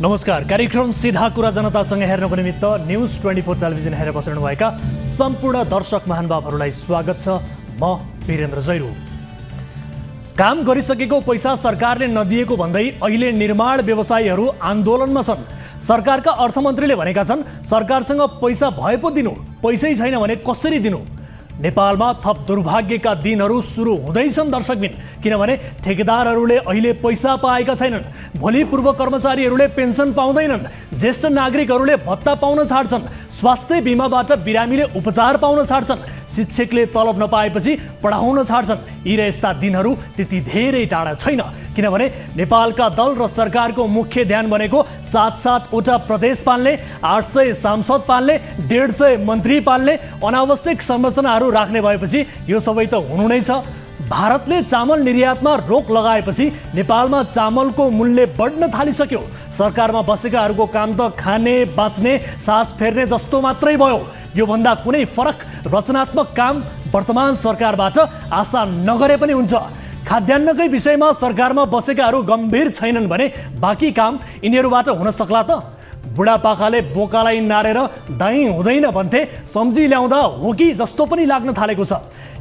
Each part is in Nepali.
नमस्कार। कार्यक्रम सीधा कुरा जनतासँग हेर्नको निमित्त न्यूज 24 टेलिभिजन हेरेर बस्नुभएका सम्पूर्ण दर्शक महानुभावहरूलाई स्वागत छ। म वीरेन्द्र जैरू। काम गरिसकेको पैसा सरकारले नदिएको भन्दै अहिले निर्माण व्यवसायीहरू आन्दोलनमा छन्। सरकारका अर्थमन्त्रीले भनेका छन् सरकारसँग पैसा भए पो दिनु, पैसै छैन भने कसरी दिनु। नेपालमा थप दुर्भाग्यका दिनहरू सुरु हुँदैछन् दर्शकबिन, किनभने ठेकेदारहरूले अहिले पैसा पाएका छैनन्, भोलि पूर्व कर्मचारीहरूले पेन्सन पाउँदैनन्, ज्येष्ठ नागरिकहरूले भत्ता पाउन छाड्छन्, स्वास्थ्य बिमाबाट बिरामीले उपचार पाउन छाड्छन्, शिक्षकले तलब नपाएपछि पढाउन छाड्छन्। यी र यस्ता दिनहरू त्यति धेरै टाढा छैन, किनभने नेपालका दल र सरकारको मुख्य ध्यान भनेको 7-7वटा प्रदेश पाल्ने, 800 सांसद पाल्ने, 150 मन्त्री पाल्ने, अनावश्यक संरचनाहरू राख्ने भएपछि यो सबै त हुनु नै छ। भारतले चामल निर्यातमा रोक लगाएपछि नेपालमा चामलको मूल्य बढ्न थालिसक्यो। सरकारमा बसेकाहरूको काम त खाने, बाँच्ने, सास फेर्ने जस्तो मात्रै भयो। योभन्दा कुनै फरक रचनात्मक काम वर्तमान सरकारबाट आशा नगरे पनि हुन्छ। खाद्यान्नकै विषयमा सरकारमा बसेकाहरू गम्भीर छैनन् भने बाँकी काम यिनीहरूबाट हुन सक्ला त? बुढापाकाले बोकालाई नारेर दाइँ हुँदैन भन्थे, सम्झी ल्याउँदा हो कि जस्तो पनि लाग्न थालेको छ।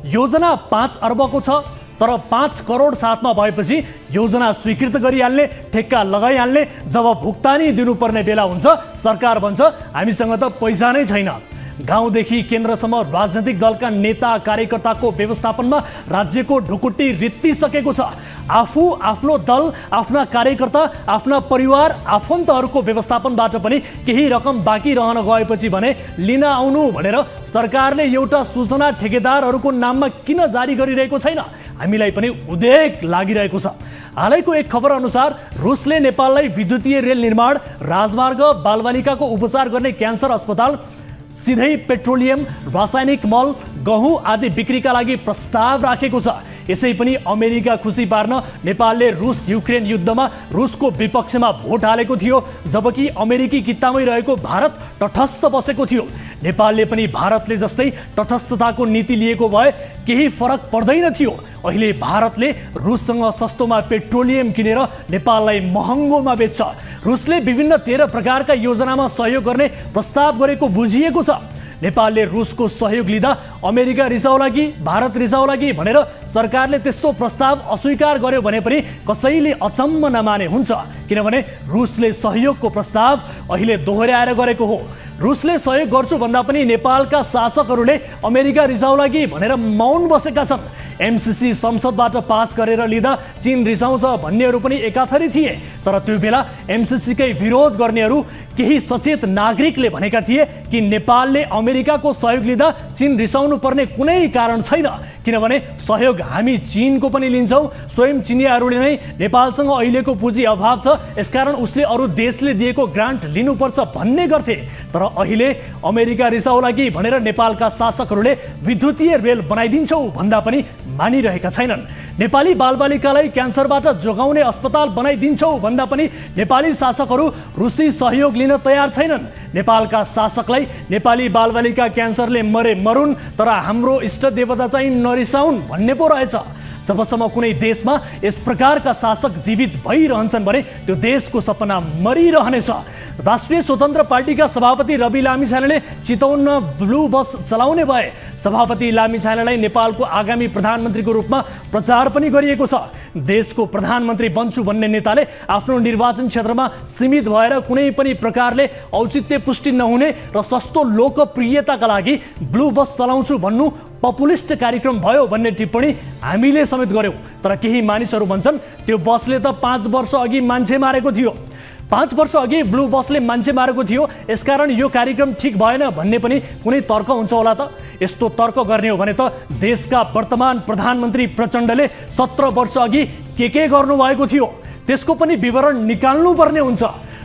योजना 5 अर्बको छ, तर 5 करोड साथमा भएपछि योजना स्वीकृत गरिहाल्ने, ठेक्का लगाइहाल्ने, जब भुक्तानी दिनुपर्ने बेला हुन्छ सरकार भन्छ हामीसँग त पैसा नै छैन। गाउँदेखि केन्द्रसम्म राजनैतिक दलका नेता कार्यकर्ताको व्यवस्थापनमा राज्यको ढुकुटी रित्तिसकेको छ। आफू, आफ्नो दल, आफ्ना कार्यकर्ता, आफ्ना परिवार, आफन्तहरूको व्यवस्थापनबाट पनि केही रकम बाँकी रहन गएपछि भने लिन आउनु भनेर सरकारले एउटा सूचना ठेकेदारहरूको नाममा किन जारी गरिरहेको छैन? हामीलाई पनि उद्वेग लागिरहेको छ। हालैको एक खबर अनुसार रुसले नेपाललाई विद्युतीय रेल निर्माण, राजमार्ग, बालबालिकाको उपचार गर्ने क्यान्सर अस्पताल, सिधै पेट्रोलियम, रासायनिक मल, गहुँ आदि बिक्रीका लागि प्रस्ताव राखेको छ। यसै पनि अमेरिका खुसी पार्न नेपालले रुस युक्रेन युद्धमा रुसको विपक्षमा भोट हालेको थियो, जबकि अमेरिकी कित्तामै रहेको भारत तटस्थ बसेको थियो। नेपालले पनि भारतले जस्तै तटस्थताको नीति लिएको भए केही फरक पर्दैन थियो। अहिले भारतले रुससँग सस्तोमा पेट्रोलियम किनेर नेपाललाई महँगोमा बेच्छ। रुसले विभिन्न 13 प्रकारका योजनामा सहयोग गर्ने प्रस्ताव गरेको बुझिएको छ। नेपालले रुसको सहयोग लिँदा अमेरिका रिसाउला कि भारत रिसाउला कि भनेर सरकारले त्यस्तो प्रस्ताव अस्वीकार गर्यो भने पनि कसैले अचम्म नमाने हुन्छ, किनभने रुसले सहयोगको प्रस्ताव अहिले दोहोर्याएर गरेको हो। रुसले सहयोग गर्छु भन्दा पनि नेपालका शासकहरूले अमेरिका रिसाउला कि भनेर मौन बसेका छन्। एमसीसी संसदबाट पास गरेर लिँदा चीन रिसाउँछ भन्नेहरू पनि एकाथरी थिए, तर त्यो बेला एमसीसीकै विरोध गर्नेहरू केही सचेत नागरिकले भनेका थिए कि नेपालले अमेरिकाको सहयोग लिँदा चीन रिसाउनु पर्ने कुनै कारण छैन, किनभने सहयोग हामी चीनको पनि लिन्छौँ। स्वयं चिनियाहरूले नै नेपालसँग अहिलेको पुँजी अभाव छ, यसकारण उसले अरू देशले दिएको ग्रान्ट लिनुपर्छ भन्ने गर्थे। तर अहिले अमेरिका रिसाउला कि भनेर नेपालका शासकहरूले विद्युतीय रेल बनाइदिन्छौ भन्दा पनि मानिरहेका छैनन्। नेपाली बालबालिकालाई क्यान्सरबाट जोगाउने अस्पताल बनाइदिन्छौ भन्दा पनि नेपाली शासकहरू रुसी सहयोग लिन तयार छैनन्। नेपालका शासकलाई नेपाली बालबालिका क्यान्सरले मरे मरुन्, तर हाम्रो इष्ट देवता चाहिँ नरिसाउन् भन्ने पो रहेछ। जबसम्म कुनै देशमा यस प्रकारका शासक जीवित भइरहन्छन् भने त्यो देशको सपना मरिरहनेछ। राष्ट्रिय स्वतन्त्र पार्टीका सभापति रवि लामिछानेले चितवनमा ब्लू बस चलाउने भए। सभापति लामिछानेलाई नेपालको आगामी प्रधानमन्त्रीको रूपमा प्रचार पनि गरिएको छ। देशको प्रधानमन्त्री बन्छु भन्ने नेताले आफ्नो निर्वाचन क्षेत्रमा सीमित भएर कुनै पनि प्रकारले औचित्य पुष्टि नहुने र सस्तो लोकप्रियताका लागि ब्लू बस चलाउँछु भन्नु पपुलिस्ट कार्यक्रम भयो भन्ने टिप्पणी हामीले समेत गर्यौं। तर केही मानिसहरू भन्छन् त्यो बसले त 5 वर्ष अघि मान्छे मारेको थियो, 5 वर्ष अघि ब्लू बसले मान्छे मारेको थियो, यसकारण यो कार्यक्रम ठिक भएन भन्ने पनि कुनै तर्क हुन्छ होला त? यस्तो तर्क गर्ने हो भने त देशका वर्तमान प्रधानमन्त्री प्रचण्डले 17 वर्ष अघि के गर्नुभएको थियो त्यसको पनि विवरण निकाल्नु पर्ने हुन्छ।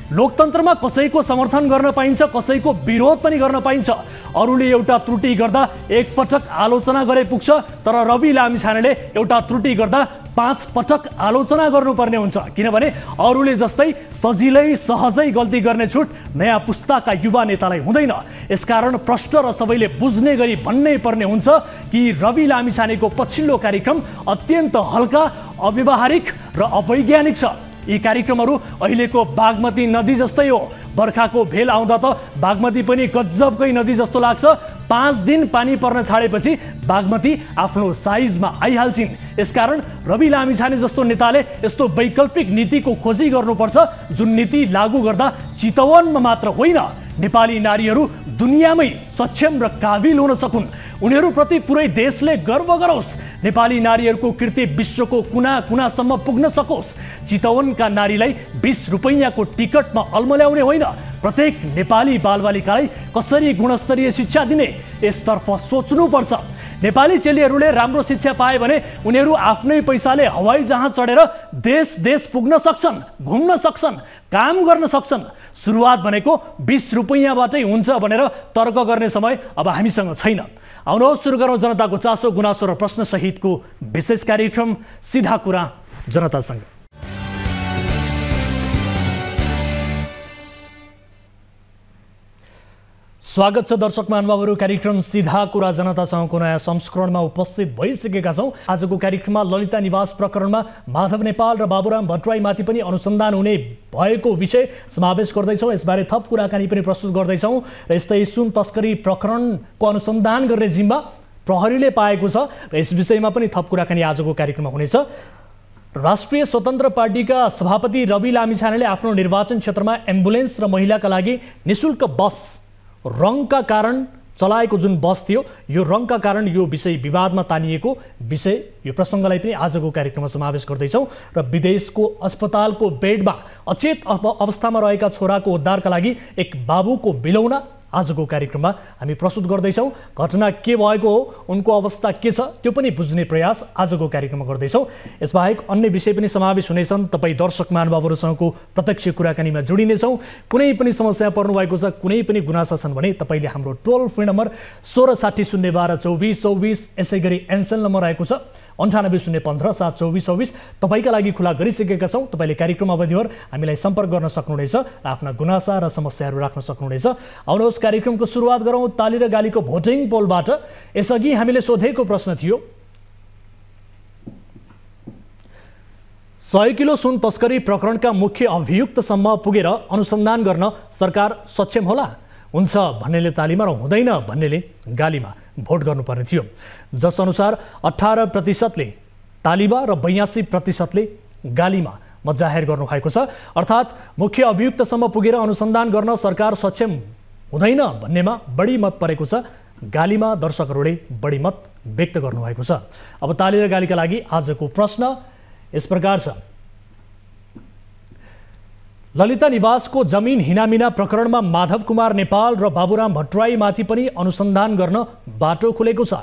लोकतन्त्रमा कसैको समर्थन गर्न पाइन्छ, कसैको विरोध पनि गर्न पाइन्छ। अरूले एउटा त्रुटि गर्दा एक पटक आलोचना गरे पुग्छ, तर रवि लामिछानेले एउटा त्रुटि गर्दा 5 पटक आलोचना गर्नुपर्ने हुन्छ, किनभने अरूले जस्तै सजिलै सहजै गल्ती गर्ने छुट नयाँ पुस्ताका युवा नेतालाई हुँदैन। यसकारण प्रष्ट र सबैले बुझ्ने गरी भन्नै पर्ने हुन्छ कि रवि लामिछानेको पछिल्लो कार्यक्रम अत्यन्त हल्का, अव्यावहारिक र अवैज्ञानिक छ। यी कार्यक्रमहरू अहिलेको बागमती नदी जस्तै हो। बर्खाको भेल आउँदा त बागमती पनि गजबकै नदी जस्तो लाग्छ। 5 दिन पानी पर्न छाडेपछि बागमती आफ्नो साइजमा आइहाल्छिन्। यसकारण रवि लामिछाने जस्तो नेताले यस्तो वैकल्पिक नीतिको खोजी गर्नुपर्छ जुन नीति लागू गर्दा चितवनमा मात्र होइन, नेपाली नारीहरू दुनियाँमै सक्षम र काबिल हुन सकुन्। उनीहरूप्रति पुरै देशले गर्व गरोस्। नेपाली नारीहरूको कृति विश्वको कुना कुनासम्म पुग्न सकोस्। चितवनका नारीलाई 20 रुपैयाँको टिकटमा अल्मल्याउने होइन, प्रत्येक नेपाली बालबालिकालाई कसरी गुणस्तरीय शिक्षा दिने यसतर्फ सोच्नुपर्छ। नेपाली चेलीहरूले राम्रो शिक्षा पाए भने उनीहरू आफ्नै पैसाले हवाई जहाज चढेर देश देश पुग्न सक्छन्, घुम्न सक्छन्, काम गर्न सक्छन्। सुरुवात भनेको 20 रुपैयाँबाटै हुन्छ भनेर तर्क गर्ने समय अब हामीसँग छैन। आउनुहोस् सुरु गरौँ जनताको चासो गुनासो र प्रश्न सहितको विशेष कार्यक्रम सीधा कुरा जनतासँग। स्वागत छ दर्शक महानुभावहरू। कार्यक्रम सीधा कुरा जनतासँगको नयाँ संस्करणमा उपस्थित भइसकेका छौँ। आजको कार्यक्रममा ललिता निवास प्रकरणमा माधव नेपाल र बाबुराम भट्टराईमाथि पनि अनुसन्धान हुने भएको विषय समावेश गर्दैछौँ। यसबारे थप कुराकानी पनि प्रस्तुत गर्दैछौँ र यस्तै सुन तस्करी प्रकरणको अनुसन्धान गर्ने जिम्मा प्रहरीले पाएको छ र यस विषयमा पनि थप कुराकानी आजको कार्यक्रममा हुनेछ। राष्ट्रिय स्वतन्त्र पार्टीका सभापति रवि लामिछानेले आफ्नो निर्वाचन क्षेत्रमा एम्बुलेन्स र महिलाका लागि निशुल्क बस रङका कारण चलाएको जुन बस थियो, यो रङका कारण यो विषय विवादमा तानिएको विषय, यो प्रसङ्गलाई पनि आजको कार्यक्रममा समावेश गर्दैछौँ। र विदेशको अस्पतालको बेडमा अचेत अवस्थामा रहेका छोराको उद्धारका लागि एक बाबुको बिलौना आजको कार्यक्रममा हामी प्रस्तुत गर्दैछौँ। घटना के भएको हो, उनको अवस्था के छ, त्यो पनि बुझ्ने प्रयास आजको कार्यक्रममा गर्दैछौँ। यसबाहेक अन्य विषय पनि समावेश हुनेछन्। तपाईँ दर्शक महानुभावहरूसँगको प्रत्यक्ष कुराकानीमा जोडिनेछौँ। कुनै पनि समस्या पर्नुभएको छ, कुनै पनि गुनासा छन् भने तपाईँले हाम्रो टोल फ्री नम्बर 1660 012 24 24, यसै गरी एनसेल नम्बर रहेको छ 98 015 7 24 24 तपाईँका लागि खुला गरिसकेका छौँ। तपाईँले कार्यक्रम अवधिभर हामीलाई सम्पर्क गर्न सक्नुहुनेछ र आफ्ना गुनासा र समस्याहरू राख्न सक्नुहुनेछ। आउनुहोस् कार्यक्रमको सुरुवात गरौँ ताली र गालीको भोटिङ पोलबाट। यसअघि हामीले सोधेको प्रश्न थियो, 100 किलो सुन तस्करी प्रकरणका मुख्य अभियुक्तसम्म पुगेर अनुसन्धान गर्न सरकार सक्षम होला? हुन्छ भन्नेले तालीमा र हुँदैन भन्नेले गालीमा भोट गर्नुपर्ने थियो। जसअनुसार 18%ले तालीमा र 82%ले गालीमा मत जाहेर गर्नुभएको छ। अर्थात् मुख्य अभियुक्तसम्म पुगेर अनुसन्धान गर्न सरकार सक्षम हुँदैन भन्नेमा बढी मत परेको छ। गालीमा दर्शकहरूले बढी मत व्यक्त गर्नुभएको छ। अब ताली र गालीका लागि आजको प्रश्न यस प्रकार छ, ललिता निवासको जमिन हिनामिना प्रकरणमा माधव कुमार नेपाल र बाबुराम भट्टराईमाथि पनि अनुसन्धान गर्न बाटो खुलेको छ।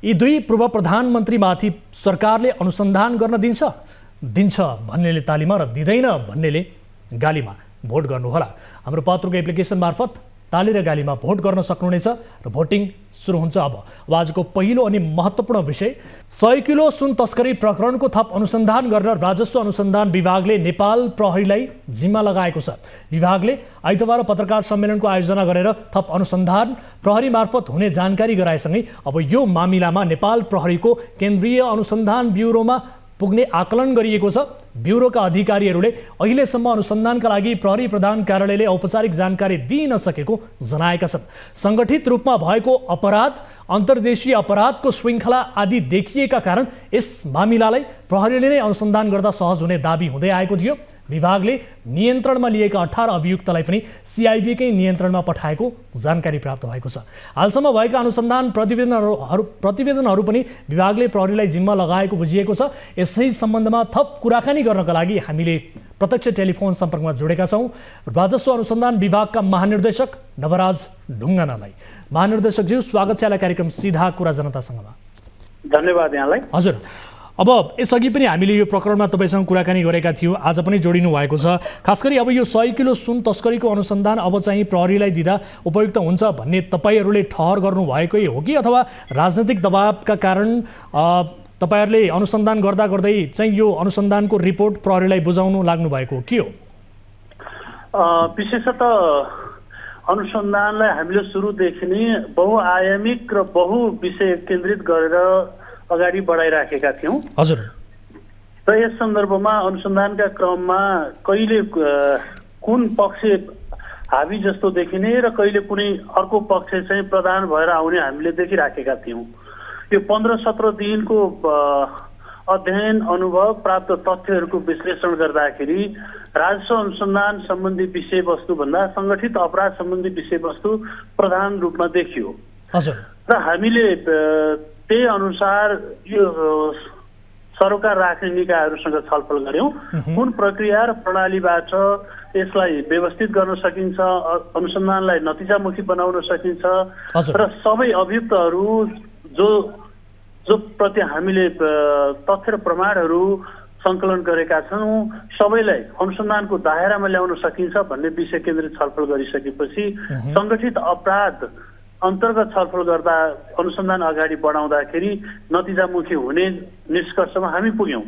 यी दुई पूर्व प्रधानमन्त्रीमाथि सरकारले अनुसन्धान गर्न दिन्छ भन्नेले तालीमा र दिँदैन भन्नेले गालीमा भोट गर्नुहोला। हाम्रो पात्रोको एप्लिकेसन मार्फत ताली र गालीमा भोट गर्न सक्नुहुनेछ र भोटिङ सुरु हुन्छ। अब आजको पहिलो अनि महत्त्वपूर्ण विषय, 100 किलो सुन तस्करी प्रकरणको थप अनुसन्धान गर्न राजस्व अनुसन्धान विभागले नेपाल प्रहरीलाई जिम्मा लगाएको छ। विभागले आइतबार पत्रकार सम्मेलनको आयोजना गरेर थप अनुसन्धान प्रहरी मार्फत हुने जानकारी गराएसँगै अब यो मामिलामा नेपाल प्रहरीको केन्द्रीय अनुसन्धान ब्युरोमा पुग्ने आकलन गरिएको छ। ब्युरोका अधिकारीहरूले अहिलेसम्म अनुसन्धानका लागि प्रहरी प्रधान कार्यालयले औपचारिक जानकारी दिन नसकेको जनाएका छन्। सङ्गठित रूपमा भएको अपराध, अन्तर्देशीय अपराधको श्रृङ्खला आदि देखिएका कारण यस मामिलालाई प्रहरीले नै अनुसन्धान गर्दा सहज हुने दाबी हुँदै आएको थियो। विभागले नियन्त्रणमा लिएका 18 अभियुक्तलाई पनि सिआइबीकै नियन्त्रणमा पठाएको जानकारी प्राप्त भएको छ। हालसम्म भएका अनुसन्धान प्रतिवेदनहरू पनि विभागले प्रहरीलाई जिम्मा लगाएको बुझिएको छ। यसै सम्बन्धमा थप कुराकानी गर्नका लागि हामीले प्रत्यक्ष टेलिफोन सम्पर्कमा जोडेका छौँ राजस्व अनुसन्धान विभागका महानिर्देशक नवराज ढुङ्गानालाई। महानिर्देशकज्यू, स्वागत छ यहाँलाई कार्यक्रम सीधा कुरा जनतासँगमा। धन्यवाद यहाँलाई। हजुर, अब यसअघि पनि हामीले यो प्रकरणमा तपाईँसँग कुराकानी गरेका थियौँ, आज पनि जोडिनु भएको छ। खास गरी अब यो 100 किलो सुन तस्करीको अनुसन्धान अब चाहिँ प्रहरीलाई दिँदा उपयुक्त हुन्छ भन्ने तपाईँहरूले ठहर गर्नुभएकै हो कि अथवा राजनैतिक दबावका कारण तपाईहरूले अनुसन्धान गर्दा गर्दै चाहिँ यो अनुसन्धानको रिपोर्ट प्रहरीलाई बुझाउनु लाग्नु भएको के हो? विशेषतः अनुसन्धानलाई हामीले सुरुदेखि नै बहुआयामिक र बहु विषय केन्द्रित गरेर अगाडि बढाइराखेका थियौँ। हजुर, र यस सन्दर्भमा अनुसन्धानका क्रममा कहिले कुन पक्ष हाबी जस्तो देखिने र कहिले कुनै अर्को पक्ष चाहिँ प्रधान भएर आउने हामीले देखिराखेका थियौँ। यो 15-17 दिनको अध्ययन अनुभव प्राप्त तथ्यहरूको विश्लेषण गर्दाखेरि राजस्व अनुसन्धान सम्बन्धी विषयवस्तु भन्दा सङ्गठित अपराध सम्बन्धी विषयवस्तु प्रधान रूपमा देखियो। र हामीले त्यही अनुसार यो सरकार राख्ने निकायहरूसँग छलफल गर्यौं कुन प्रक्रिया र प्रणालीबाट यसलाई व्यवस्थित गर्न सकिन्छ, अनुसन्धानलाई नतिजामुखी बनाउन सकिन्छ र सबै अभियुक्तहरू जो प्रति हामीले तथ्य र प्रमाणहरू सङ्कलन गरेका छौँ सबैलाई अनुसन्धानको दायरामा ल्याउन सकिन्छ भन्ने विषय केन्द्रित छलफल गरिसकेपछि सङ्गठित अपराध अन्तर्गत छलफल गर्दा अनुसन्धान अगाडि बढाउँदाखेरि नतिजामुखी हुने निष्कर्षमा हामी पुग्यौँ।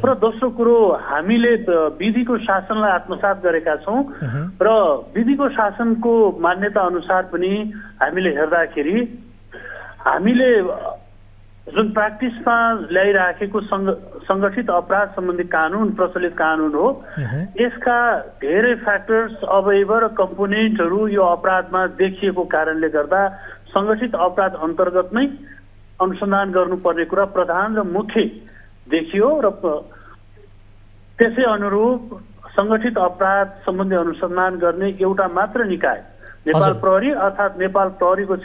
र दोस्रो कुरो हामीले विधिको शासनलाई आत्मसात गरेका छौँ र विधिको शासनको मान्यता अनुसार पनि हामीले हेर्दाखेरि हामीले जुन प्र्याक्टिसमा ल्याइराखेको सङ्गठित अपराध सम्बन्धी कानुन प्रचलित कानुन हो यसका धेरै फ्याक्टर्स अवयव र कम्पोनेन्टहरू यो अपराधमा देखिएको कारणले गर्दा सङ्गठित अपराध अन्तर्गत नै अनुसन्धान गर्नुपर्ने कुरा प्रधान र मुख्य देखियो र त्यसै अनुरूप सङ्गठित अपराध सम्बन्धी अनुसन्धान गर्ने एउटा मात्र निकाय नेपाल प्रहरी अर्थात् नेपाल प्रहरीको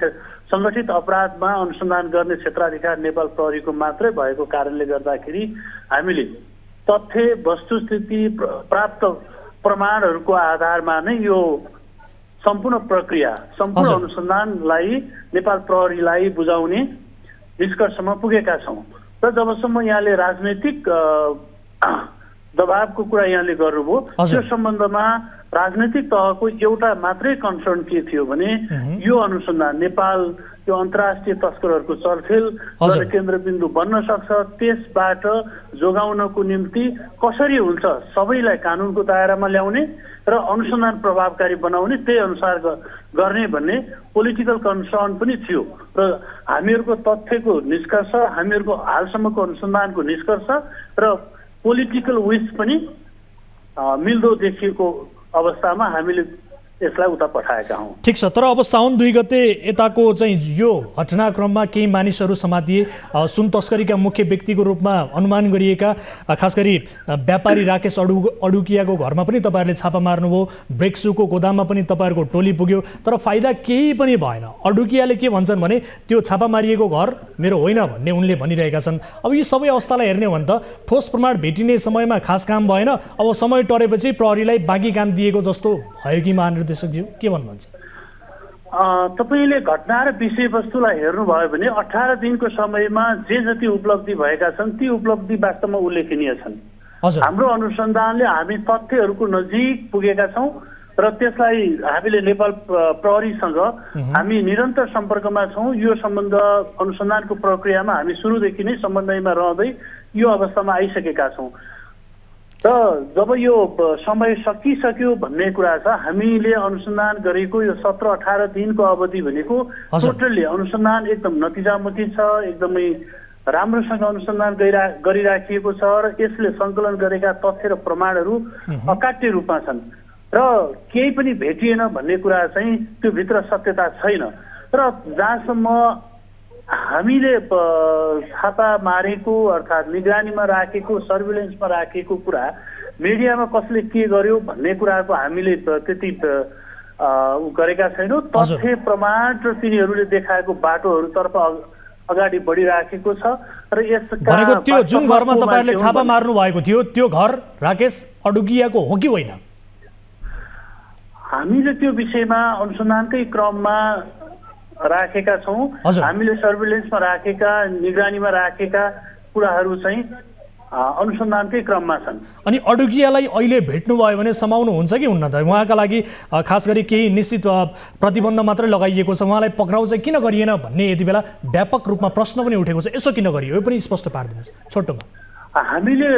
सङ्गठित अपराधमा अनुसन्धान गर्ने क्षेत्राधिकार नेपाल प्रहरीको मात्रै भएको कारणले गर्दाखेरि हामीले तथ्य वस्तुस्थिति प्राप्त प्रमाणहरूको आधारमा नै यो सम्पूर्ण प्रक्रिया सम्पूर्ण अनुसन्धानलाई नेपाल प्रहरीलाई बुझाउने निष्कर्षमा पुगेका छौँ। र जबसम्म यहाँले राजनैतिक दबावको कुरा यहाँले गर्नुभयो त्यो सम्बन्धमा राजनैतिक तहको एउटा मात्रै कन्सर्न के थियो भने यो अनुसन्धान नेपाल यो अन्तर्राष्ट्रिय तस्करहरूको चलखेल गर्ने केन्द्रबिन्दु बन्न सक्छ, त्यसबाट जोगाउनको निम्ति कसरी हुन्छ सबैलाई कानुनको दायरामा ल्याउने र अनुसन्धान प्रभावकारी बनाउने त्यही अनुसार गर्ने भन्ने पोलिटिकल कन्सर्न पनि थियो। र हामीहरूको तथ्यको निष्कर्ष हामीहरूको हालसम्मको अनुसन्धानको निष्कर्ष र पोलिटिकल विस पनि मिल्दो देखिएको अवस्थामा हामीले यसलाई उता पठाएका हौँ। ठिक छ, तर अब साउन 2 गते यताको चाहिँ यो घटनाक्रममा केही मानिसहरू समातिए। सुन तस्करीका मुख्य व्यक्तिको रूपमा अनुमान गरिएका खास गरी व्यापारी राकेश अडुकियाको घरमा पनि तपाईँहरूले छापा मार्नुभयो, ब्रेक्सुको गोदाममा पनि तपाईँहरूको टोली पुग्यो, तर फाइदा केही पनि भएन। अडुकियाले के भन्छन् भने त्यो छापा मारिएको घर मेरो होइन भन्ने उनले भनिरहेका छन्। अब यी सबै अवस्थालाई हेर्ने हो भने त ठोस प्रमाण भेटिने समयमा खास काम भएन, अब समय टरेपछि प्रहरीलाई बाँकी काम दिएको जस्तो भयो कि महानिर्देशक के भन्नुहुन्छ? तपाईँले घटना र विषयवस्तुलाई हेर्नुभयो भने 18 दिनको समयमा जे जति उपलब्धि भएका छन् ती उपलब्धि वास्तवमा उल्लेखनीय छन्। हाम्रो अनुसन्धानले हामी तथ्यहरूको नजिक पुगेका छौँ र त्यसलाई हामीले नेपाल प्रहरीसँग हामी निरन्तर सम्पर्कमा छौँ। यो सम्बन्ध अनुसन्धानको प्रक्रियामा हामी सुरुदेखि नै समन्वयमा रहँदै यो अवस्थामा आइसकेका छौँ। र जब यो समय सकिसक्यो भन्ने कुरा छ, हामीले अनुसन्धान गरेको यो 17-18 दिनको अवधि भनेको टोटल्ली अनुसन्धान एकदम नतिजामुखी छ, एकदमै राम्रोसँग अनुसन्धान गरिराखिएको छ र यसले सङ्कलन गरेका तथ्य र प्रमाणहरू अकाट्य रूपमा छन् र केही पनि भेटिएन भन्ने कुरा चाहिँ त्यो भित्र सत्यता छैन। र जहाँसम्म हामीले छापा मारेको अर्थात् निगरानीमा राखेको सर्भिलेन्समा राखेको कुरा मिडियामा कसले के गर्यो भन्ने कुराको हामीले त्यति गरेका छैनौँ। तथ्य प्रमाण र तिनीहरूले देखाएको बाटोहरूतर्फ अगाडि बढिराखेको छ र यसका त्यो जुन घरमा तपाईँहरूले छापा मार्नु भएको थियो त्यो घर राकेश अडुकियाको हो कि होइन? हामीले त्यो विषयमा अनुसन्धानकै क्रममा राखेका छौँ। हामीले सर्भिलेन्समा राखेका निगरानीमा राखेका कुराहरू चाहिँ अनुसन्धानकै क्रममा छन्। अनि अडुकियालाई अहिले भेट्नुभयो भने समाउनु हुन्छ कि हुन्न त? उहाँका लागि खास गरी केही निश्चित प्रतिबन्ध मात्रै लगाइएको छ, उहाँलाई पक्राउ चाहिँ किन गरिएन भन्ने यति बेला व्यापक रूपमा प्रश्न पनि उठेको छ। यसो किन गरियो यो पनि स्पष्ट पारिदिनुहोस् छोटोमा। हामीले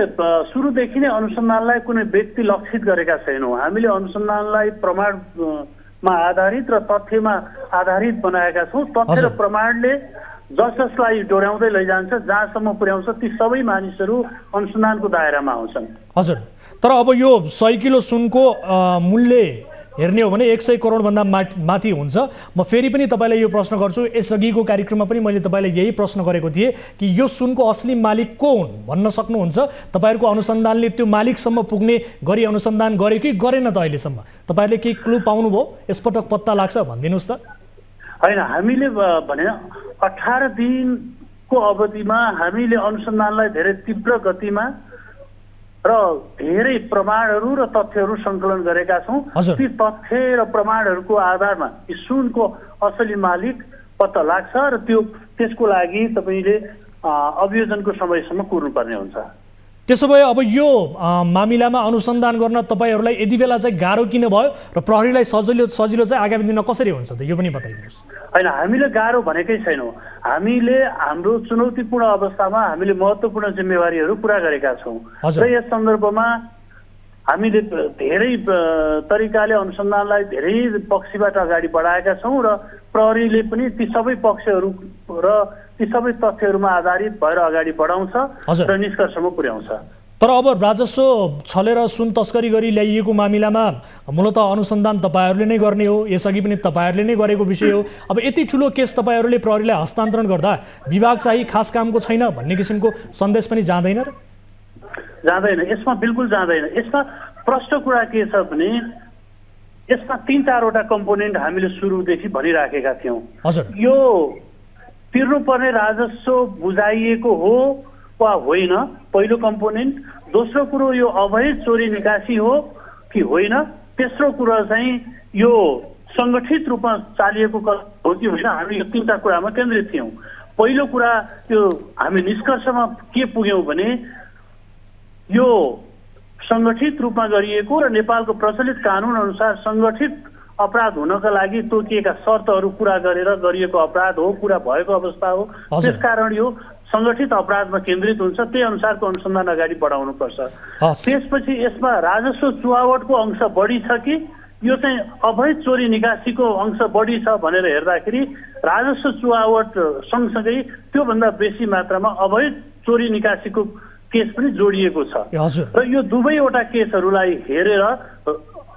सुरुदेखि नै अनुसन्धानलाई कुनै व्यक्ति लक्षित गरेका छैनौँ। हामीले अनुसन्धानलाई प्रमाणमा आधारित र तथ्यमा आधारित बनाएका छौँ। तथ्य र प्रमाणले जसलाई डोर्याउँदै लैजान्छ, जहाँसम्म पुर्याउँछ ती सबै मानिसहरू अनुसन्धानको दायरामा आउँछन्। हजुर, तर अब यो 100 किलो सुनको मूल्य हेर्ने हो भने 100 करोडभन्दा माथि हुन्छ। म फेरि पनि तपाईँलाई यो प्रश्न गर्छु, यसअघिको कार्यक्रममा पनि मैले तपाईँलाई यही प्रश्न गरेको थिएँ कि यो सुनको असली मालिक को हुन् भन्न सक्नुहुन्छ? तपाईँहरूको अनुसन्धानले त्यो मालिकसम्म पुग्ने गरी अनुसन्धान गर्यो कि गरेन त अहिलेसम्म? तपाईँहरूले केही क्लू पाउनुभयो? यसपटक पत्ता लाग्छ भनिदिनुहोस् त। होइन, हामीले भने 18 दिनको अवधिमा हामीले अनुसन्धानलाई धेरै तीव्र गतिमा र धेरै प्रमाणहरू र तथ्यहरू सङ्कलन गरेका छौँ। ती तथ्य र प्रमाणहरूको आधारमा यी सुनको असली मालिक पत्ता लाग्छ र त्यसको लागि तपाईँले अभियोजनको समयसम्म कुर्नुपर्ने हुन्छ। त्यसो भए अब यो मामिलामा अनुसन्धान गर्न तपाईँहरूलाई यति बेला चाहिँ गाह्रो किन भयो र प्रहरीलाई सजिलो चाहिँ आगामी दिनमा कसरी हुन्छ त यो पनि बताइदिनुहोस्। होइन, हामीले गाह्रो भनेकै छैनौँ। हामीले हाम्रो चुनौतीपूर्ण अवस्थामा हामीले महत्त्वपूर्ण जिम्मेवारीहरू पुरा गरेका छौँ र यस सन्दर्भमा हामीले धेरै तरिकाले अनुसन्धानलाई धेरै पक्षबाट अगाडि बढाएका छौँ र प्रहरीले पनि ती सबै पक्षहरू र ती सबै तथ्यहरूमा आधारित भएर अगाडि बढाउँछ र निष्कर्षमा पुर्याउँछ। तर अब राजस्व छलेर सुन तस्करी गरी ल्याइएको मामिलामा मूलत अनुसन्धान तपाईँहरूले नै गर्ने हो, यसअघि पनि तपाईँहरूले नै गरेको विषय हो। अब यति ठुलो केस तपाईँहरूले प्रहरीलाई हस्तान्तरण गर्दा विभाग चाहिँ खास कामको छैन भन्ने किसिमको सन्देश पनि जाँदैन र? जाँदैन, यसमा बिल्कुल जाँदैन। यसमा प्रष्ट कुरा के छ भने यसमा 3-4वटा कम्पोनेन्ट हामीले सुरुदेखि भनिराखेका थियौँ। यो तिर्नुपर्ने राजस्व बुझाइएको हो वा होइन, पहिलो कम्पोनेन्ट। दोस्रो कुरो यो अवैध चोरी निकासी हो कि होइन। तेस्रो कुरा चाहिँ यो सङ्गठित रूपमा चालिएको हो कि होइन। हामी यो 3टा कुरामा केन्द्रित थियौँ। पहिलो कुरा त्यो हामी निष्कर्षमा के पुग्यौँ भने यो सङ्गठित रूपमा गरिएको र नेपालको प्रचलित कानुन अनुसार सङ्गठित अपराध हुनका लागि तोकिएका शर्तहरू पुरा गरेर गरिएको अपराध हो, पुरा भएको अवस्था हो। त्यसकारण यो सङ्गठित अपराधमा केन्द्रित हुन्छ। त्यही अनुसारको अनुसन्धान अगाडि बढाउनुपर्छ। त्यसपछि यसमा राजस्व चुहावटको अंश बढी छ कि यो चाहिँ अवैध चोरी निकासीको अंश बढी छ भनेर हेर्दाखेरि राजस्व चुहावट सँगसँगै त्योभन्दा बेसी मात्रामा अवैध चोरी निकासीको केस पनि जोडिएको छ र यो दुवैवटा केसहरूलाई हेरेर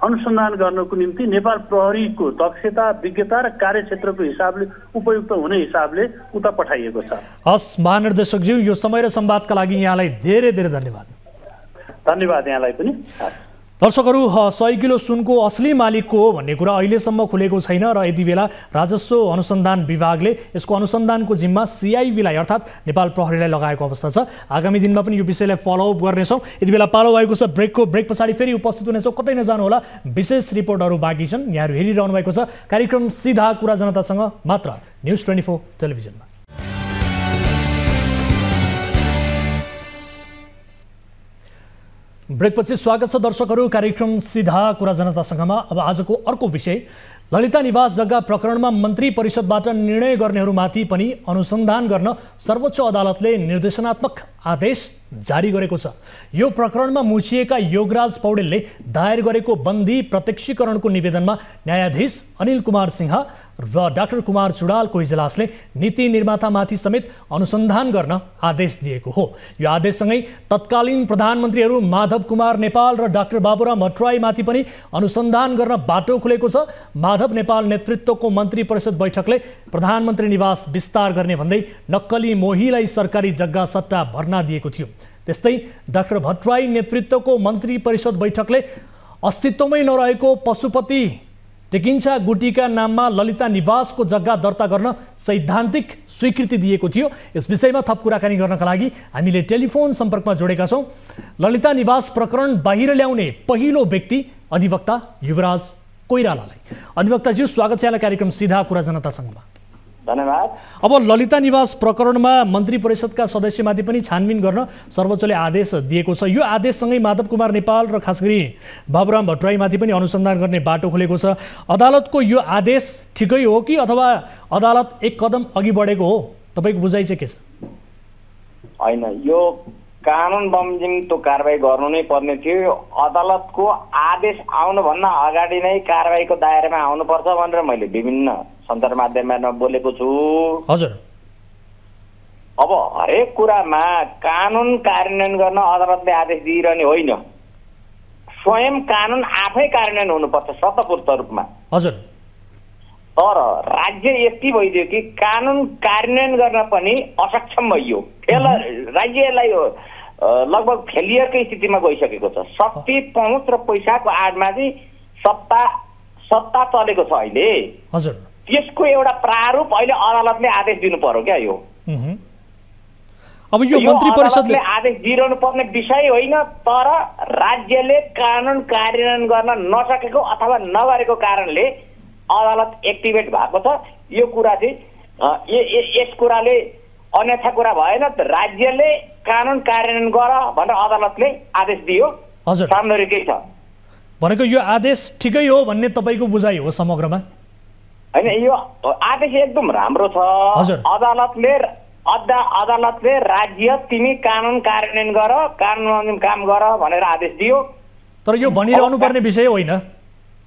अनुसन्धान गर्नको निम्ति नेपाल प्रहरीको दक्षता, विज्ञता र कार्यक्षेत्रको हिसाबले उपयुक्त हुने हिसाबले उता पठाइएको छ। हस् महानिर्देशकज्यू, यो समय र संवादका लागि यहाँलाई धेरै धेरै धन्यवाद। धन्यवाद यहाँलाई पनि। दर्शकहरू, 100 किलो सुनको असली मालिक को हो भन्ने कुरा अहिलेसम्म खुलेको छैन र यति बेला राजस्व अनुसन्धान विभागले यसको अनुसन्धानको जिम्मा CIB-लाई अर्थात् नेपाल प्रहरीलाई लगाएको अवस्था छ। आगामी दिनमा पनि यो विषयलाई फलोअप गर्नेछौँ। यति बेला पालो भएको छ ब्रेक पछाडि फेरि उपस्थित हुनेछौँ। कतै नजानुहोला, विशेष रिपोर्टहरू बाँकी छन्। यहाँहरू हेरिरहनु भएको छ कार्यक्रम सीधा कुरा जनतासँग मात्र न्युज 24 टेलिभिजनमा। ब्रेकपछि स्वागत छ दर्शकहरू कार्यक्रम सीधा कुरा जनतासँगमा। अब आजको अर्को विषय, ललिता निवास जग्गा प्रकरणमा मन्त्री परिषदबाट निर्णय गर्नेहरूमाथि पनि अनुसन्धान गर्न सर्वोच्च अदालतले निर्देशनात्मक आदेश जारी गरेको छ। यो प्रकरणमा मुछिएका योगराज पौडेलले दायर गरेको बन्दी प्रत्यक्षीकरणको निवेदनमा न्यायाधीश अनिल कुमार सिंह र डाक्टर कुमार चुडालको इजलासले नीति निर्मातामाथि समेत अनुसन्धान गर्न आदेश दिएको हो। यो आदेशसँगै तत्कालीन प्रधानमन्त्रीहरू माधव कुमार नेपाल र डाक्टर बाबुराम भट्टराईमाथि पनि अनुसन्धान गर्न बाटो खुलेको छ। माधव नेपाल नेतृत्वको मन्त्री परिषद बैठकले प्रधानमन्त्री निवास विस्तार गर्ने भन्दै नक्कली मोहीलाई सरकारी जग्गा सट्टा भर्ना दिएको थियो। त्यस्तै डाक्टर भट्टराई नेतृत्वको मन्त्री परिषद बैठकले अस्तित्वमै नरहेको पशुपति टेकिन्छा गुटीका नाममा ललिता निवासको जग्गा दर्ता गर्न सैद्धान्तिक स्वीकृति दिएको थियो। यस विषयमा थप कुराकानी गर्नका लागि हामीले टेलिफोन सम्पर्कमा जोडेका छौँ। ललिता निवास प्रकरण बाहिर ल्याउने पहिलो व्यक्ति अधिवक्ता युवराज कोइरालालाई। अधिवक्ताज्यू, स्वागत छ यहाँलाई कार्यक्रम सीधा कुरा जनतासँगमा। धन्यवाद। अब ललिता निवास प्रकरणमा मन्त्री परिषदका सदस्यमाथि पनि छानबिन गर्न सर्वोच्चले आदेश दिएको छ। यो आदेशसँगै माधव कुमार नेपाल र खास गरी बाबुराम भट्टराईमाथि पनि अनुसन्धान गर्ने बाटो खुलेको छ। अदालतको यो आदेश ठिकै हो कि अथवा अदालत एक कदम अघि बढेको हो? तपाईँको बुझाइ चाहिँ के छ? होइन, यो कानुन बमोजिम त्यो कारबाही गर्नु नै पर्ने थियो। अदालतको आदेश आउनुभन्दा अगाडि नै कारबाहीको दायरामा आउनुपर्छ भनेर मैले विभिन्न सञ्चार माध्यममा बोलेको छु। हजुर, अब हरेक कुरामा कानुन कार्यान्वयन गर्न अदालतले आदेश दिइरहने होइन, स्वयं कानुन आफै कार्यान्वयन हुनुपर्छ स्वतःपूर्त रूपमा। हजुर। तर राज्य यति भइदियो कि कानुन कार्यान्वयन गर्न पनि असक्षम भइयो, राज्यलाई लगभग फेलियरकै स्थितिमा गइसकेको छ। शक्ति, पहुँच र पैसाको आडमा चाहिँ सत्ता चलेको छ अहिले। हजुर। त्यसको एउटा प्रारूप अहिले अदालतले आदेश दिनु पर्यो क्या। यो अब यो मन्त्री परिषदले आदेश दिइरहनु पर्ने विषय होइन, तर राज्यले कानुन कार्यान्वयन गर्न नसकेको अथवा नगरेको कारणले अदालत एक्टिभेट भएको छ। यो कुरा चाहिँ यस कुराले अन्यथा कुरा भएन। राज्यले कानुन कार्यान्वयन गर भनेर अदालतले आदेश दियो। हजुर। सामरिकै छ भनेको यो आदेश ठिकै हो भन्ने तपाईँको बुझाइ हो समग्रमा? होइन, यो आदेश एकदम राम्रो छ। अदालतले राज्य तिमी कानुन कार्यान्वयन गर, कानुन काम गर भनेर आदेश दियो। तर यो भनिरहनु पर्ने विषय होइन,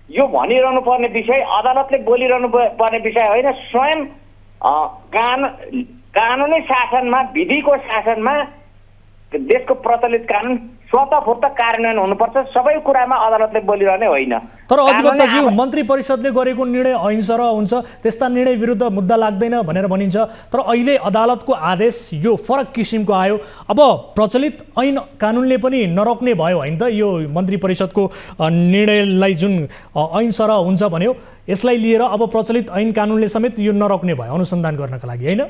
यो भनिरहनु पर्ने विषय, अदालतले बोलिरहनु पर्ने विषय होइन। स्वयं कानुनी शासनमा, विधिको शासनमा देशको प्रचलित कानुन स्वतःपूर्त कार्यान्वयन हुनुपर्छ। सबै कुरामा अदालतले बोलिरहने होइन। तर अधिवक्ताज्यू, मन्त्री परिषदले गरेको निर्णय अहिंसा हुन्छ, त्यस्ता निर्णय विरुद्ध मुद्दा लाग्दैन भनेर भनिन्छ। तर अहिले अदालतको आदेश यो फरक किसिमको आयो। अब प्रचलित ऐन कानुनले पनि नरोक्ने भयो होइन त यो मन्त्री परिषदको निर्णयलाई, जुन अहिंसा हुन्छ भन्यो, यसलाई लिएर अब प्रचलित ऐन कानुनले समेत यो नरोक्ने भयो अनुसन्धान गर्नका लागि, होइन?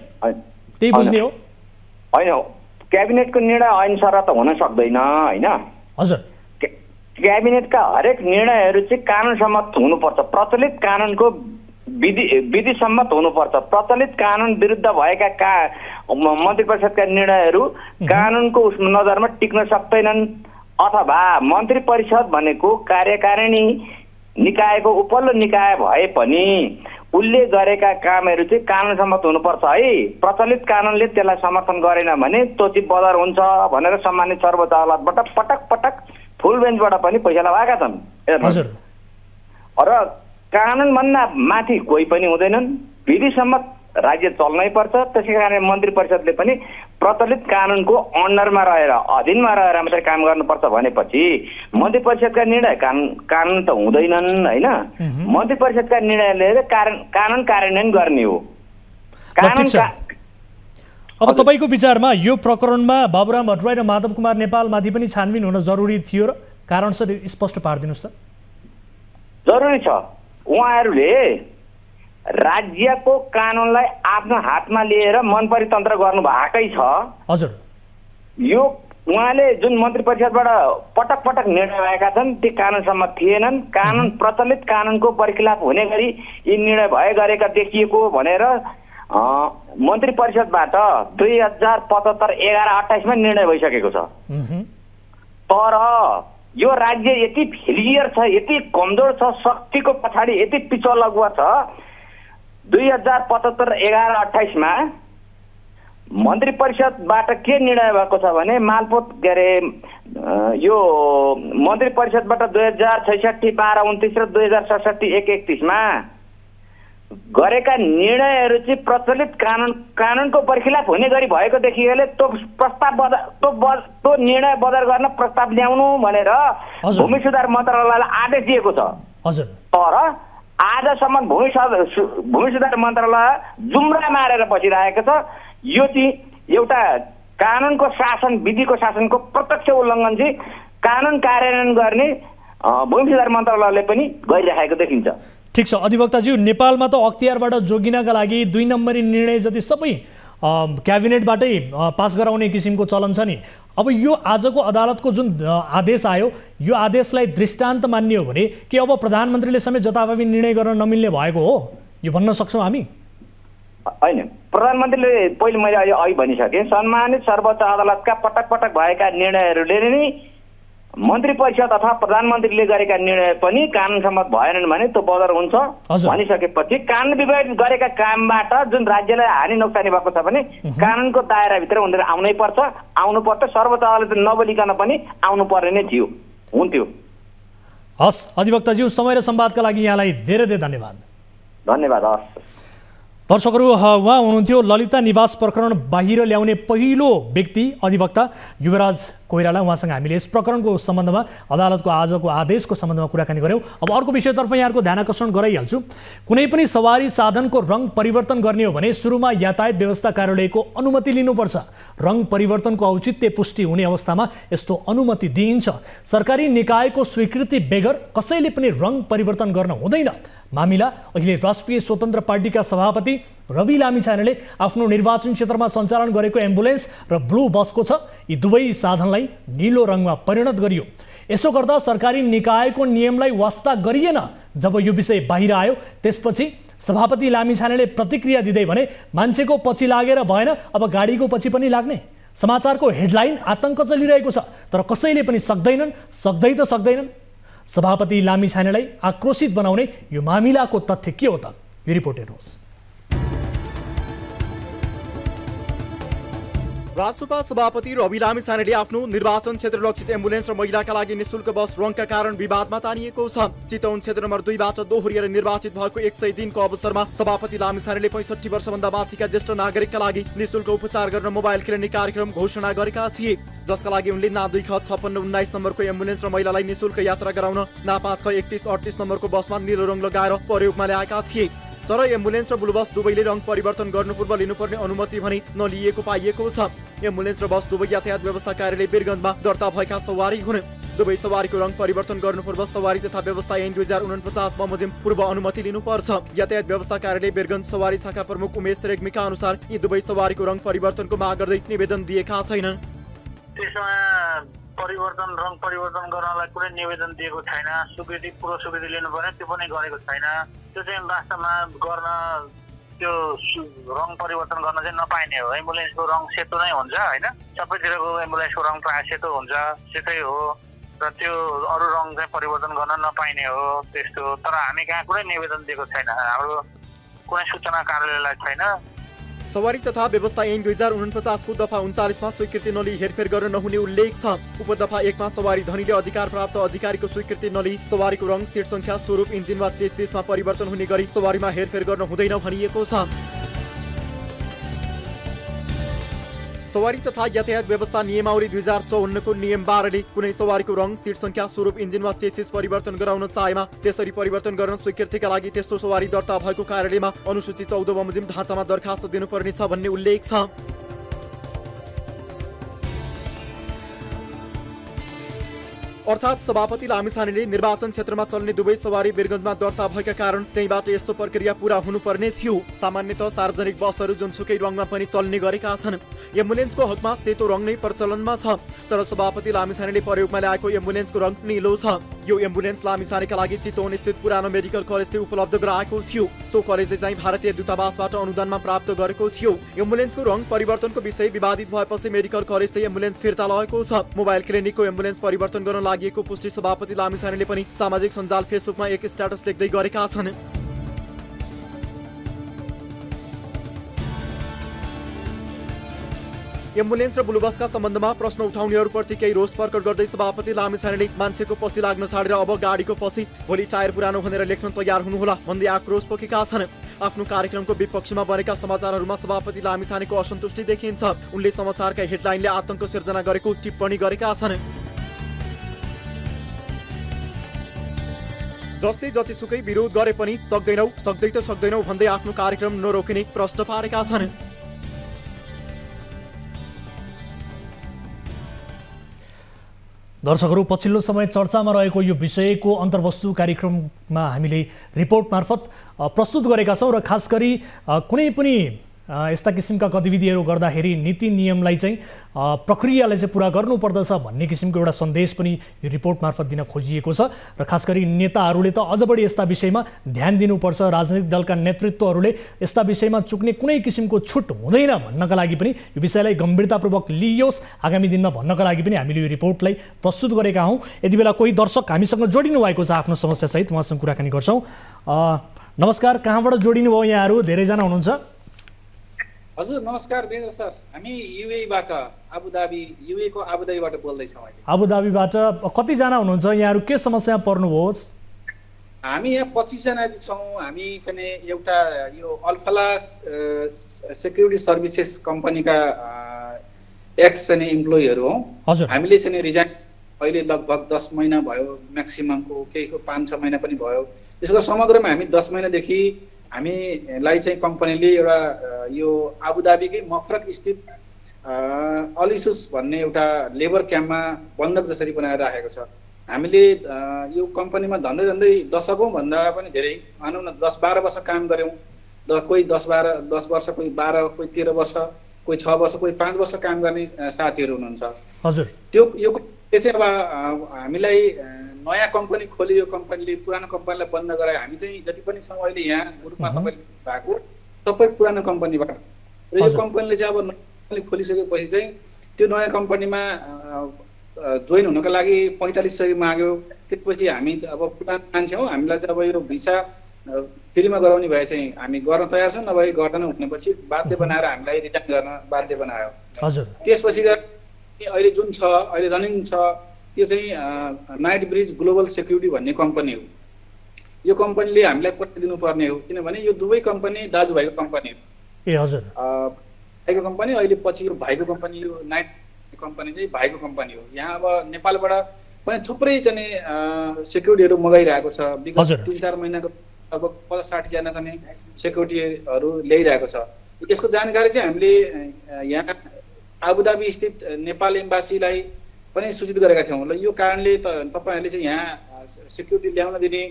त्यही बुझ्ने हो? होइन, क्याबिनेटको निर्णय ऐनसर त हुन सक्दैन, होइन? हजुर। क्याबिनेटका हरेक निर्णयहरू चाहिँ कानुन सम्मत हुनुपर्छ, प्रचलित कानुनको विधि सम्मत हुनुपर्छ। प्रचलित कानुन विरुद्ध भएका मन्त्री परिषदका निर्णयहरू कानुनको नजरमा टिक्न सक्दैनन्। अथवा मन्त्री परिषद भनेको कार्यकारिणी निकायको उपल्लो निकाय भए पनि उसले गरेका कामहरू चाहिँ कानुन सम्मत हुनुपर्छ है। प्रचलित कानुनले त्यसलाई समर्थन गरेन भने त्यो चाहिँ बदर हुन्छ भनेर सम्मानित सर्वोच्च अदालतबाट पटक पटक फुल बेन्चबाट पनि फैसला भएका छन्। हजुर। र कानुनभन्दा माथि कोही पनि हुँदैनन्, विधि सम्मत राज्य चल्नै पर्छ। त्यसै कारण मन्त्री परिषदले पनि प्रचलित कानुनको अन्डरमा रहेर, अधीनमा रहेर मात्रै काम गर्नुपर्छ भनेपछि मन्त्री परिषदका निर्णय कानुन त हुँदैनन्, होइन? मन्त्री परिषदका निर्णय लिएर कानुन कार्यान्वयन गर्ने हो। अब तपाईँको विचारमा यो प्रकरणमा बाबुराम भट्टराई र माधव कुमार नेपालमाथि पनि छानबिन हुन जरुरी थियो र कारण स्पष्ट पारिदिनुहोस् त। जरुरी छ। उहाँहरूले राज्यको कानुनलाई आफ्नो हातमा लिएर मनपरी तन्त्र गर्नु भएकै छ। हजुर। यो उहाँले जुन मन्त्री परिषदबाट पटक पटक निर्णय भएका छन् ती कानुन सम्मत थिएनन्। कानुन प्रचलित कानुनको परिखिलाफ हुने गरी यी निर्णय गरेका देखिएको भनेर मन्त्री परिषदबाट 2075, 11, 28मा निर्णय भइसकेको छ। तर यो राज्य यति फेलियर छ, यति कमजोर छ, शक्तिको पछाडि यति पिछो लगुवा छ। 2075, 11, 28मा मन्त्री परिषदबाट के निर्णय भएको छ भने मालपोत यो मन्त्री परिषदबाट 2066, 12, 29 र 2067, 1, 31मा गरेका निर्णयहरू चाहिँ प्रचलित कानुनको परिखिलाफ हुने गरी भएको देखिएले त्यो निर्णय बदर गर्न प्रस्ताव ल्याउनु भनेर भूमि सुधार मन्त्रालयलाई आदेश दिएको छ। हजुर। तर आजसम्म भूमि सुधार मन्त्रालय जुम्रा मारेर बसिरहेको छ। यो चाहिँ एउटा कानुनको शासन, विधिको शासनको प्रत्यक्ष उल्लङ्घन चाहिँ कानुन कार्यान्वयन गर्ने भूमि सुधार मन्त्रालयले पनि गरिरहेको देखिन्छ। ठिक छ अधिवक्ताज्यू, नेपालमा त अख्तियारबाट जोगिनका लागि 2 नम्बरी निर्णय जति सबै क्याबिनेटबाटै पास गराउने किसिमको चलन छ नि। अब यो आजको अदालतको जुन आदेश आयो, यो आदेशलाई दृष्टान्त मान्ने हो भने के अब प्रधानमन्त्रीले समेत जताभावी निर्णय गर्न नमिल्ने भएको हो, यो भन्न सक्छौँ हामी? होइन, प्रधानमन्त्रीले पहिले मैले अघि भनिसकेँ, सम्मानित सर्वोच्च अदालतका पटक पटक भएका निर्णयहरूले नै मन्त्री परिषद अथवा प्रधानमन्त्रीले गरेका निर्णय पनि कानुन सम्मत भएनन् भने त्यो बदर हुन्छ भनिसकेपछि कानुन विवाद गरेका कामबाट जुन राज्यलाई हानि नोक्सानी भएको छ भने कानुनको दायराभित्र उनीहरू आउनुपर्छ। सर्वोच्च अदालतले नबोलिकन पनि आउनु पर्ने नै थियो, हुन्थ्यो। हस् अधिवक्ताज्यू, समय र संवादका लागि यहाँलाई धेरै धेरै धन्यवाद। धन्यवाद। हस्। दर्शकहरू, उहाँ हुनुहुन्थ्यो ललिता निवास प्रकरण बाहिर ल्याउने पहिलो व्यक्ति अधिवक्ता युवराज कोइराला। उहाँसँग हामीले यस प्रकरणको सम्बन्धमा अदालतको आजको आदेशको सम्बन्धमा कुराकानी गऱ्यौँ। अब अर्को विषयतर्फ यहाँहरूको ध्यान आकर्षण गराइहाल्छु। कुनै पनि सवारी साधनको रङ परिवर्तन गर्ने हो भने सुरुमा यातायात व्यवस्था कार्यालयको अनुमति लिनुपर्छ। रङ परिवर्तनको औचित्य पुष्टि हुने अवस्थामा यस्तो अनुमति दिइन्छ। सरकारी निकायको स्वीकृति बेगर कसैले पनि रङ परिवर्तन गर्न हुँदैन। मामिला अहिले राष्ट्रिय स्वतन्त्र पार्टीका सभापति रवि लामिछानेले आफ्नो निर्वाचन क्षेत्रमा सञ्चालन गरेको एम्बुलेन्स र ब्लू बसको छ। यी दुवै साधनलाई नीलो रङमा परिणत गरियो। यसो गर्दा सरकारी निकायको नियमलाई वास्ता गरिएन। जब यो विषय बाहिर आयो त्यसपछि सभापति लामिछानेले प्रतिक्रिया दिँदै भने मान्छेको पछि लागेर भएन, अब गाडीको पछि पनि लाग्ने। समाचारको हेडलाइन आतंक चलिरहेको छ, तर कसैले पनि सक्दैनन्। सभापति लामिछानेलाई आक्रोशित बनाउने यो मामिलाको तथ्य के हो त? यो रिपोर्ट हेर्नुहोस्। रासुपा सभापति रवि लामिछानेले आफ्नो निर्वाचन क्षेत्र लक्षित एम्बुलेन्स र महिलाका लागि निशुल्क बस रङका कारण विवादमा तानिएको छ। चितवन क्षेत्र नम्बर 2 बाट दोहोरिएर निर्वाचित भएको 100 दिनको अवसरमा सभापति लामिछानेले 65 वर्षभन्दा माथिका ज्येष्ठ नागरिकका लागि निशुल्क उपचार गर्न मोबाइल क्लिनिक कार्यक्रम घोषणा गरेका थिए, जसका लागि उनले ना 2 ख 56 19 नम्बरको एम्बुलेन्स र महिलालाई निशुल्क यात्रा गराउन ना 5 ख 31 38 नम्बरको बसमा नीलो रङ लगाएर प्रयोगमा ल्याएका थिए। तर एम्बुलेन्स र ब्लू बस दुवैले रङ परिवर्तन गर्नु पूर्व लिनुपर्ने अनुमति भने नलिएको पाइएको छ। एम्बुलेन्स र बस दुवै यातायात व्यवस्था कार्यालय वीरगन्जमा दर्ता भएका सवारी हुन्। दुवै सवारीको रङ परिवर्तन गर्नु पूर्व सवारी तथा व्यवस्था ऐन 2049 बमोजिम पूर्व अनुमति लिनुपर्छ। यातायात व्यवस्था कार्यालय वीरगन्ज सवारी शाखा प्रमुख उमेश रेग्मीका अनुसार यी दुवै सवारीको रङ परिवर्तनको माग गर्दै निवेदन दिएका छैनन्। रङ परिवर्तन गर्नलाई कुनै निवेदन दिएको छैन। पूर्व स्वीकृति लिनुपर्ने त्यो पनि गरेको छैन। त्यो चाहिँ वास्तवमा गर्न त्यो रङ परिवर्तन गर्न चाहिँ नपाइने हो। एम्बुलेन्सको रङ सेतो नै हुन्छ होइन, सबैतिरको एम्बुलेन्सको रङ प्राय सेतो हुन्छ, सेतै हो र त्यो अरू रङ चाहिँ परिवर्तन गर्न नपाइने हो त्यस्तो। तर हामी कहाँ कुनै निवेदन दिएको छैन, हाम्रो कुनै सूचना कार्यालयलाई छैन। सवारी तथा व्यवस्था ऐन 2049 को दफा 39 मा स्वीकृति नलिई हेरफेर गर्न नहुने उल्लेख छ। उपदफा 1 मा सवारी धनीले अधिकार प्राप्त अधिकारीको स्वीकृति नलिई सवारीको रङ, सिट संख्या, स्वरूप, इन्जिन वा चेसिसमा परिवर्तन हुने गरी सवारीमा हेरफेर गर्न हुँदैन भनिएको छ। सवारी तथा यातायात व्यवस्था नियमावली 2054 को नियम 12 ले कुनै सवारीको रङ, सिट संख्या, स्वरूप, इन्जिन वा चेसिस परिवर्तन गराउन चाहेमा त्यसरी परिवर्तन गर्न स्वीकृतिका लागि त्यस्तो सवारी दर्ता भएको कार्यालयमा अनुसूची 14 बमोजिम ढाँचामा दरखास्त दिनुपर्ने छ भन्ने उल्लेख छ। अर्थात् सभापति लामिछानेले निर्वाचन क्षेत्रमा चल्ने दुवै सवारी वीरगन्जमा दर्ता भएका कारण त्यहीबाट यस्तो प्रक्रिया पूरा हुनुपर्ने थियो। सामान्यतः सार्वजनिक बसहरू जुनसुकै रङमा पनि चल्ने गरेका छन्। एम्बुलेन्सको हकमा सेतो रङ नै प्रचलनमा छ, तर सभापति लामिछानेले प्रयोगमा ल्याएको एम्बुलेन्सको रङ नीलो छ। यो एम्बुलेन्स लामिछानेका लागि चितवन स्थित पुरानो मेडिकल कलेजले उपलब्ध गराएको थियो। सो कलेजले चाहिँ भारतीय दूतावासबाट अनुदानमा प्राप्त गरेको थियो। एम्बुलेन्सको रङ परिवर्तनको विषय विवादित भएपछि मेडिकल कलेजले एम्बुलेन्स फिर्ता लगेको छ। मोबाइल क्लिनिकको एम्बुलेन्स परिवर्तन गर्न लागेको पुष्टि सभापति लामिछानेले पनि सामाजिक सञ्जाल फेसबुकमा एक स्ट्याटस लेख्दै गरेका छन्। एम्बुलेन्स र ब्लू बसका सम्बन्धमा प्रश्न उठाउनेहरूप्रति केही रोष प्रकट गर्दै सभापति लामिछानेले मान्छेको पछि लाग्न छाडेर अब गाडीको पछि भोलि टायर पुरानो भनेर लेख्न तयार हुनुहोला भन्दै आक्रोश पोखेका छन्। आफ्नो कार्यक्रमको विपक्षमा बनेका समाचारहरूमा सभापति लामिछानेको असन्तुष्टि देखिन्छ। उनले समाचारका हेडलाइनले आतंक सिर्जना गरेको टिप्पणी गरेका छन्। जसले जतिसुकै विरोध गरे पनि सक्दैनौ भन्दै आफ्नो कार्यक्रम नरोकिने प्रश्न पारेका छन्। दर्शकहरू, पछिल्लो समय चर्चामा रहेको यो विषयको अन्तर्वस्तु कार्यक्रममा हामीले रिपोर्ट मार्फत प्रस्तुत गरेका छौँ र खास गरी कुनै पनि यस्ता किसिमका गतिविधिहरू गर्दाखेरि नीति नियमलाई चाहिँ प्रक्रियालाई चाहिँ पुरा गर्नुपर्दछ भन्ने किसिमको एउटा सन्देश पनि यो रिपोर्ट मार्फत दिन खोजिएको छ र खास गरी नेताहरूले त अझ बढी यस्ता विषयमा ध्यान दिनुपर्छ। राजनीतिक दलका नेतृत्वहरूले यस्ता विषयमा चुक्ने कुनै किसिमको छुट हुँदैन भन्नका लागि पनि यो विषयलाई गम्भीरतापूर्वक लिइयोस् आगामी दिनमा भन्नका लागि पनि हामीले यो रिपोर्टलाई प्रस्तुत गरेका हौँ। यति बेला कोही दर्शक हामीसँग जोडिनु भएको छ आफ्नो समस्यासहित, उहाँसँग कुराकानी गर्छौँ। नमस्कार, कहाँबाट जोडिनु भयो यहाँहरू? धेरैजना हुनुहुन्छ। हजुर नमस्कार वीरेन्द्र सर, हामी युएईबाट युएईको आबुधाबीबाट बोल्दैछौँ। आबुधाबीबाट कतिजना हुनुहुन्छ यहाँहरू? के समस्या पर्नुभयो? हामी यहाँ 25 जना छौँ। हामी चाहिँ एउटा यो अल्फाला सेक्युरिटी सर्भिसेस कम्पनीका एक्स चाहिँ इम्प्लोइहरू हौ। हामीले चाहिँ रिजाइन अहिले लगभग 10 महिना भयो, म्याक्सिममको केहीको 5-6 महिना पनि भयो। त्यसको समग्रमा हामी 10 महिनादेखि हामीलाई चाहिँ कम्पनीले एउटा यो आबुधाबीकै मफरक स्थित अलिसुस भन्ने एउटा लेबर क्याम्पमा बन्धक जसरी बनाएर राखेको छ। हामीले यो कम्पनीमा झन्डै दशकौँ भन्दा पनि धेरै, मानौँ न 10-12 वर्ष काम गऱ्यौँ। कोही 10 वर्ष, कोही 12, कोही 13 वर्ष, कोही 6 वर्ष, कोही 5 वर्ष काम गर्ने साथीहरू हुनुहुन्छ। हजुर, त्यो चाहिँ अब हामीलाई नयाँ कम्पनी खोल्यो, यो कम्पनीले पुरानो कम्पनीलाई बन्द गरायो। हामी चाहिँ जति पनि छौँ अहिले यहाँ ग्रुपमा तपाईँ भएको सबै पुरानो कम्पनीबाट, र यो कम्पनीले चाहिँ अब नयाँ खोलिसकेपछि चाहिँ त्यो नयाँ कम्पनीमा जोइन हुनको लागि 4500 माग्यो। त्यसपछि हामी अब पुरानो मान्छे हौ, हामीलाई चाहिँ अब यो भिसा फ्रीमा गराउने भए चाहिँ हामी गर्न तयार छौँ, नभए गर्दैन भनेपछि बाध्य बनाएर हामीलाई रिटर्न गर्न बाध्य बनायो। हजुर, त्यसपछि अहिले जुन छ, अहिले रनिङ छ, त्यो चाहिँ नाइट ब्रिज ग्लोबल सेक्युरिटी भन्ने कम्पनी हो। यो कम्पनीले हामीलाई पैसा दिनुपर्ने हो, किनभने यो दुवै कम्पनी दाजुभाइको कम्पनी हो। ए हजुर, भाइको कम्पनी, अहिले पछि यो भाइको कम्पनी, यो नाइट कम्पनी चाहिँ भाइको कम्पनी हो। यहाँ अब नेपालबाट पनि थुप्रै चाहिँ सेक्युरिटीहरू मगाइरहेको छ। विगत 3-4 महिनाको लगभग 50-60 जना चाहिँ सेक्युरिटीहरू ल्याइरहेको छ। यसको जानकारी चाहिँ हामीले यहाँ आबुधाबी स्थित नेपाल एम्बासीलाई पनि सूचित गरेका थियौँ। ल यो कारणले तपाईँहरूले चाहिँ यहाँ सेक्युरिटी ल्याउन दिने,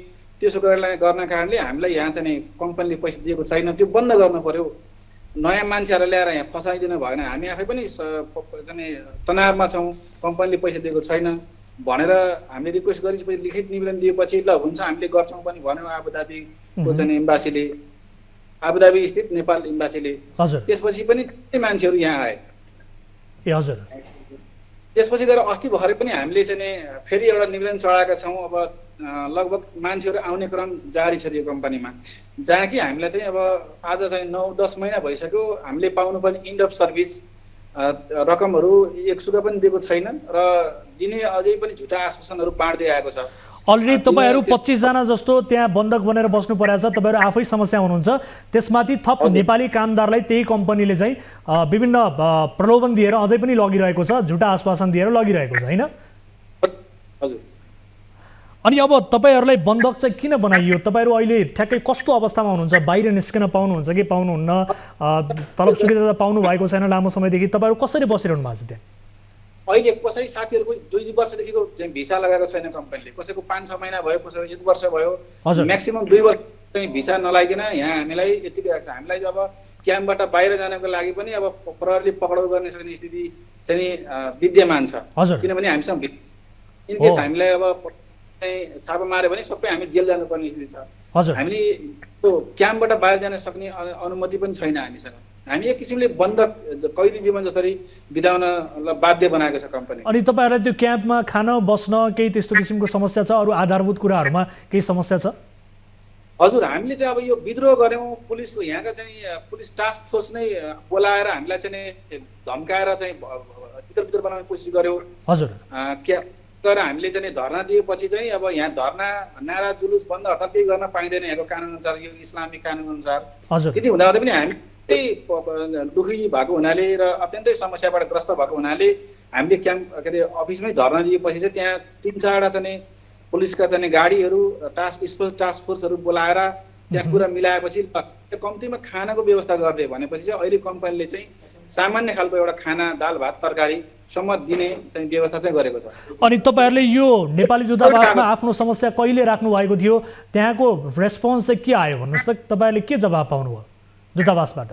त्यसो गर्न कारणले हामीलाई यहाँ चाहिँ कम्पनीले पैसा दिएको छैन, त्यो बन्द गर्नु पर्यो। नयाँ मान्छेहरूलाई ल्याएर यहाँ फसाइदिनु भएन। हामी आफै पनि तनावमा छौँ, कम्पनीले पैसा दिएको छैन भनेर हामीले रिक्वेस्ट गरेपछि लिखित निवेदन दिएपछि ल हुन्छ हामीले गर्छौँ पनि भन्यो आबुधाबीको चाहिँ एम्बासीले, आबुधाबी स्थित नेपाल एम्बासीले। त्यसपछि पनि मान्छेहरू यहाँ आए। ए हजुर, त्यसपछि गएर अस्ति भर्खरै पनि हामीले चाहिँ फेरि एउटा निवेदन चढाएका छौँ। अब लगभग मान्छेहरू आउने क्रम जारी छ यो कम्पनीमा, जहाँ कि हामीलाई चाहिँ अब आज चाहिँ 9-10 महिना भइसक्यो हामीले पाउनुपर्ने इन्ड अफ सर्भिस रकमहरू एक सुगा पनि दिएको छैन र दिने अझै पनि झुटा आश्वासनहरू बाँड्दै आएको छ। अलरेडी तपाईँहरू 25 जना जस्तो त्यहाँ बन्धक बनेर बस्नु परेको छ। तपाईँहरू आफै समस्या हुनुहुन्छ, त्यसमाथि थप नेपाली कामदारलाई त्यही कम्पनीले चाहिँ विभिन्न प्रलोभन दिएर अझै पनि लगिरहेको छ, झुटा आश्वासन दिएर लगिरहेको छ, होइन? हजुर। अनि अब तपाईँहरूलाई बन्धक चाहिँ किन बनाइयो? तपाईँहरू अहिले ठ्याक्कै कस्तो अवस्थामा हुनुहुन्छ? बाहिर निस्किन पाउनुहुन्छ कि पाउनुहुन्न? तलब सुविधा पाउनु भएको छैन लामो समयदेखि, तपाईँहरू कसरी बसिरहनु भएको छ त्यहाँ? अहिले कसै साथीहरूको 2 वर्षदेखिको चाहिँ भिसा लगाएको छैन कम्पनीले, कसैको 5-6 महिना भयो, कसैको 1 वर्ष भयो, म्याक्सिमम 2 वर्ष चाहिँ भिसा नलागिकन यहाँ हामीलाई यतिकै राख्छ। हामीलाई अब क्याम्पबाट बाहिर जानको लागि पनि अब प्रहरीले पक्राउ गर्ने सक्ने स्थिति चाहिँ विद्यमान छ, किनभने हामीसँग इनकेस हामीलाई अब छापा मार्यो भने सबै हामी जेल जानुपर्ने स्थिति छ। हामीले त्यो क्याम्पबाट बाहिर जान सक्ने अनुमति पनि छैन हामीसँग। हामी एक किसिमले बन्धक कैदी जीवन जसरी बिताउन बाध्य बनाएको छ कम्पनी। अनि तपाईँहरूलाई त्यो क्याम्पमा खान बस्न केही त्यस्तो किसिमको समस्या छ? अरू आधारभूत कुराहरूमा केही समस्या छ? हजुर, हामीले चाहिँ अब यो विद्रोह गऱ्यौँ, पुलिसको यहाँका चाहिँ पुलिस टास्क फोर्स नै बोलाएर हामीलाई चाहिँ धम्काएर चाहिँ भित्र बनाउने कोसिस गऱ्यौँ। हजुर, तर हामीले चाहिँ धरना दिएपछि चाहिँ अब यहाँ धरना, नारा, जुलुस, बन्द हडताल केही गर्न पाइँदैन यहाँको कानुन अनुसार, यो इस्लामिक कानुन अनुसार। त्यति हुँदाहुँदै पनि हामी दुखी भएको हुनाले र अत्यन्तै समस्याबाट ग्रस्त भएको हुनाले हामीले क्याम्प के अरे अफिसमै धरना दिएपछि चाहिँ त्यहाँ 3-4वटा चाहिँ पुलिसका चाहिँ गाडीहरू, टास्क फोर्सहरू बोलाएर त्यहाँ कुरा मिलाएपछि कम्तीमा खानाको व्यवस्था गरिदियो भनेपछि चाहिँ अहिले कम्पनीले चाहिँ सामान्य खालको एउटा खाना, दाल भात तरकारी सम्म दिने चाहिँ व्यवस्था चाहिँ गरेको छ। अनि तपाईँहरूले यो नेपाली दूतावासमा आफ्नो समस्या कहिले राख्नु भएको थियो? त्यहाँको रेस्पोन्स चाहिँ के आयो भन्नुहोस् त? तपाईँहरूले के जवाब पाउनुभयो दूतावासबाट?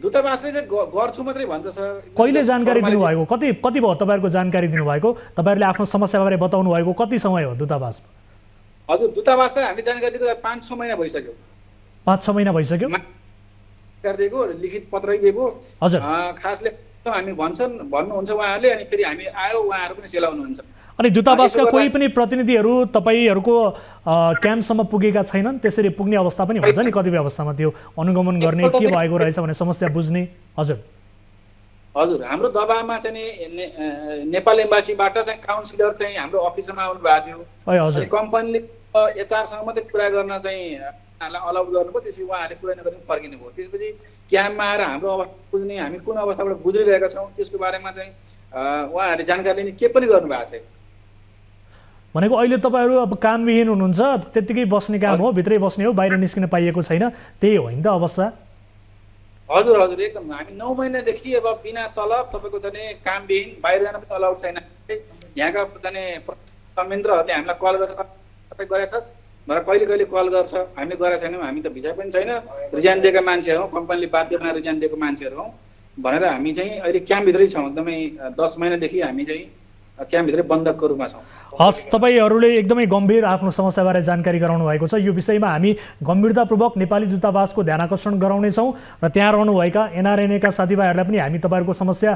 दूतावासले चाहिँ गर्छु मात्रै भन्छ सर। कहिले जानकारी दिनुभएको? कति भयो तपाईँहरूको जानकारी दिनुभएको? तपाईँहरूले आफ्नो समस्याबारे बताउनु भएको कति समय हो दूतावासमा? हजुर, दूतावासलाई हामीले जानकारी दिएको 5-6 महिना भइसक्यो। 5-6 महिना भइसक्यो दिएको, लिखित पत्रै दिएको। हजुर, खासले हामी भन्नुहुन्छ उहाँहरूले, अनि फेरि हामी आयो उहाँहरू पनि सेलाउनुहुन्छ। अनि दूतावासका कोही पनि प्रतिनिधिहरू तपाईँहरूको क्याम्पसम्म पुगेका छैनन्? त्यसरी पुग्ने अवस्था पनि हुन्छ नि कतिपय अवस्थामा, त्यो अनुगमन गर्ने के भएको रहेछ भने समस्या बुझ्ने। हजुर हजुर, हाम्रो दबावमा चाहिँ नेपाल एम्बासीबाट चाहिँ काउन्सिलर चाहिँ हाम्रो अफिसमा आउनु भएको थियो। हजुर, कम्पनीले एचआरसँग मात्रै कुरा गर्न चाहिँ उहाँहरूलाई अलाउड गर्नुभयो। त्यसपछि उहाँहरूले कुरा नगरी फर्किनु भयो। त्यसपछि क्याम्पमा आएर हाम्रो अवस्था बुझ्ने, हामी कुन अवस्थाबाट गुज्रिरहेका छौँ त्यसको बारेमा चाहिँ उहाँहरूले जानकारी लिने के पनि गर्नुभएको छैन। भनेको अहिले तपाईँहरू अब कामविहीन हुनुहुन्छ, त्यत्तिकै बस्ने काम हो, भित्रै बस्ने हो, बाहिर निस्किन पाइएको छैन, त्यही हो नि त अवस्था? हजुर हजुर एकदम। हामी 9 महिनादेखि अब बिना तलब तपाईँको चाहिँ कामविहीन, बाहिर जान पनि अलाउड छैन। यहाँका चाहिँ संयन्त्रहरूले हामीलाई कल गर्छ, तपाईँ गरेछस् भनेर कहिले कहिले कल गर्छ, हामीले गरेका छैनौँ, हामी त भिसा पनि छैन, रिजाइन दिएका मान्छेहरू हौँ, कम्पनीले बाध्य बनाएर रिजाइन दिएको मान्छेहरू हौँ भनेर हामी चाहिँ अहिले क्याम्पभित्रै छौँ। एकदमै 10 महिनादेखि हामी चाहिँ क्याम्पभित्रै बन्धकको रूपमा छौँ। हस्, तपाईँहरूले एकदमै गम्भीर आफ्नो समस्याबारे जानकारी गराउनु भएको छ। यो विषयमा हामी गम्भीरतापूर्वक नेपाली दूतावासको ध्यान आकर्षण गराउनेछौँ र त्यहाँ रहनुभएका एनआरएनएका साथीभाइहरूलाई पनि हामी तपाईँहरूको समस्या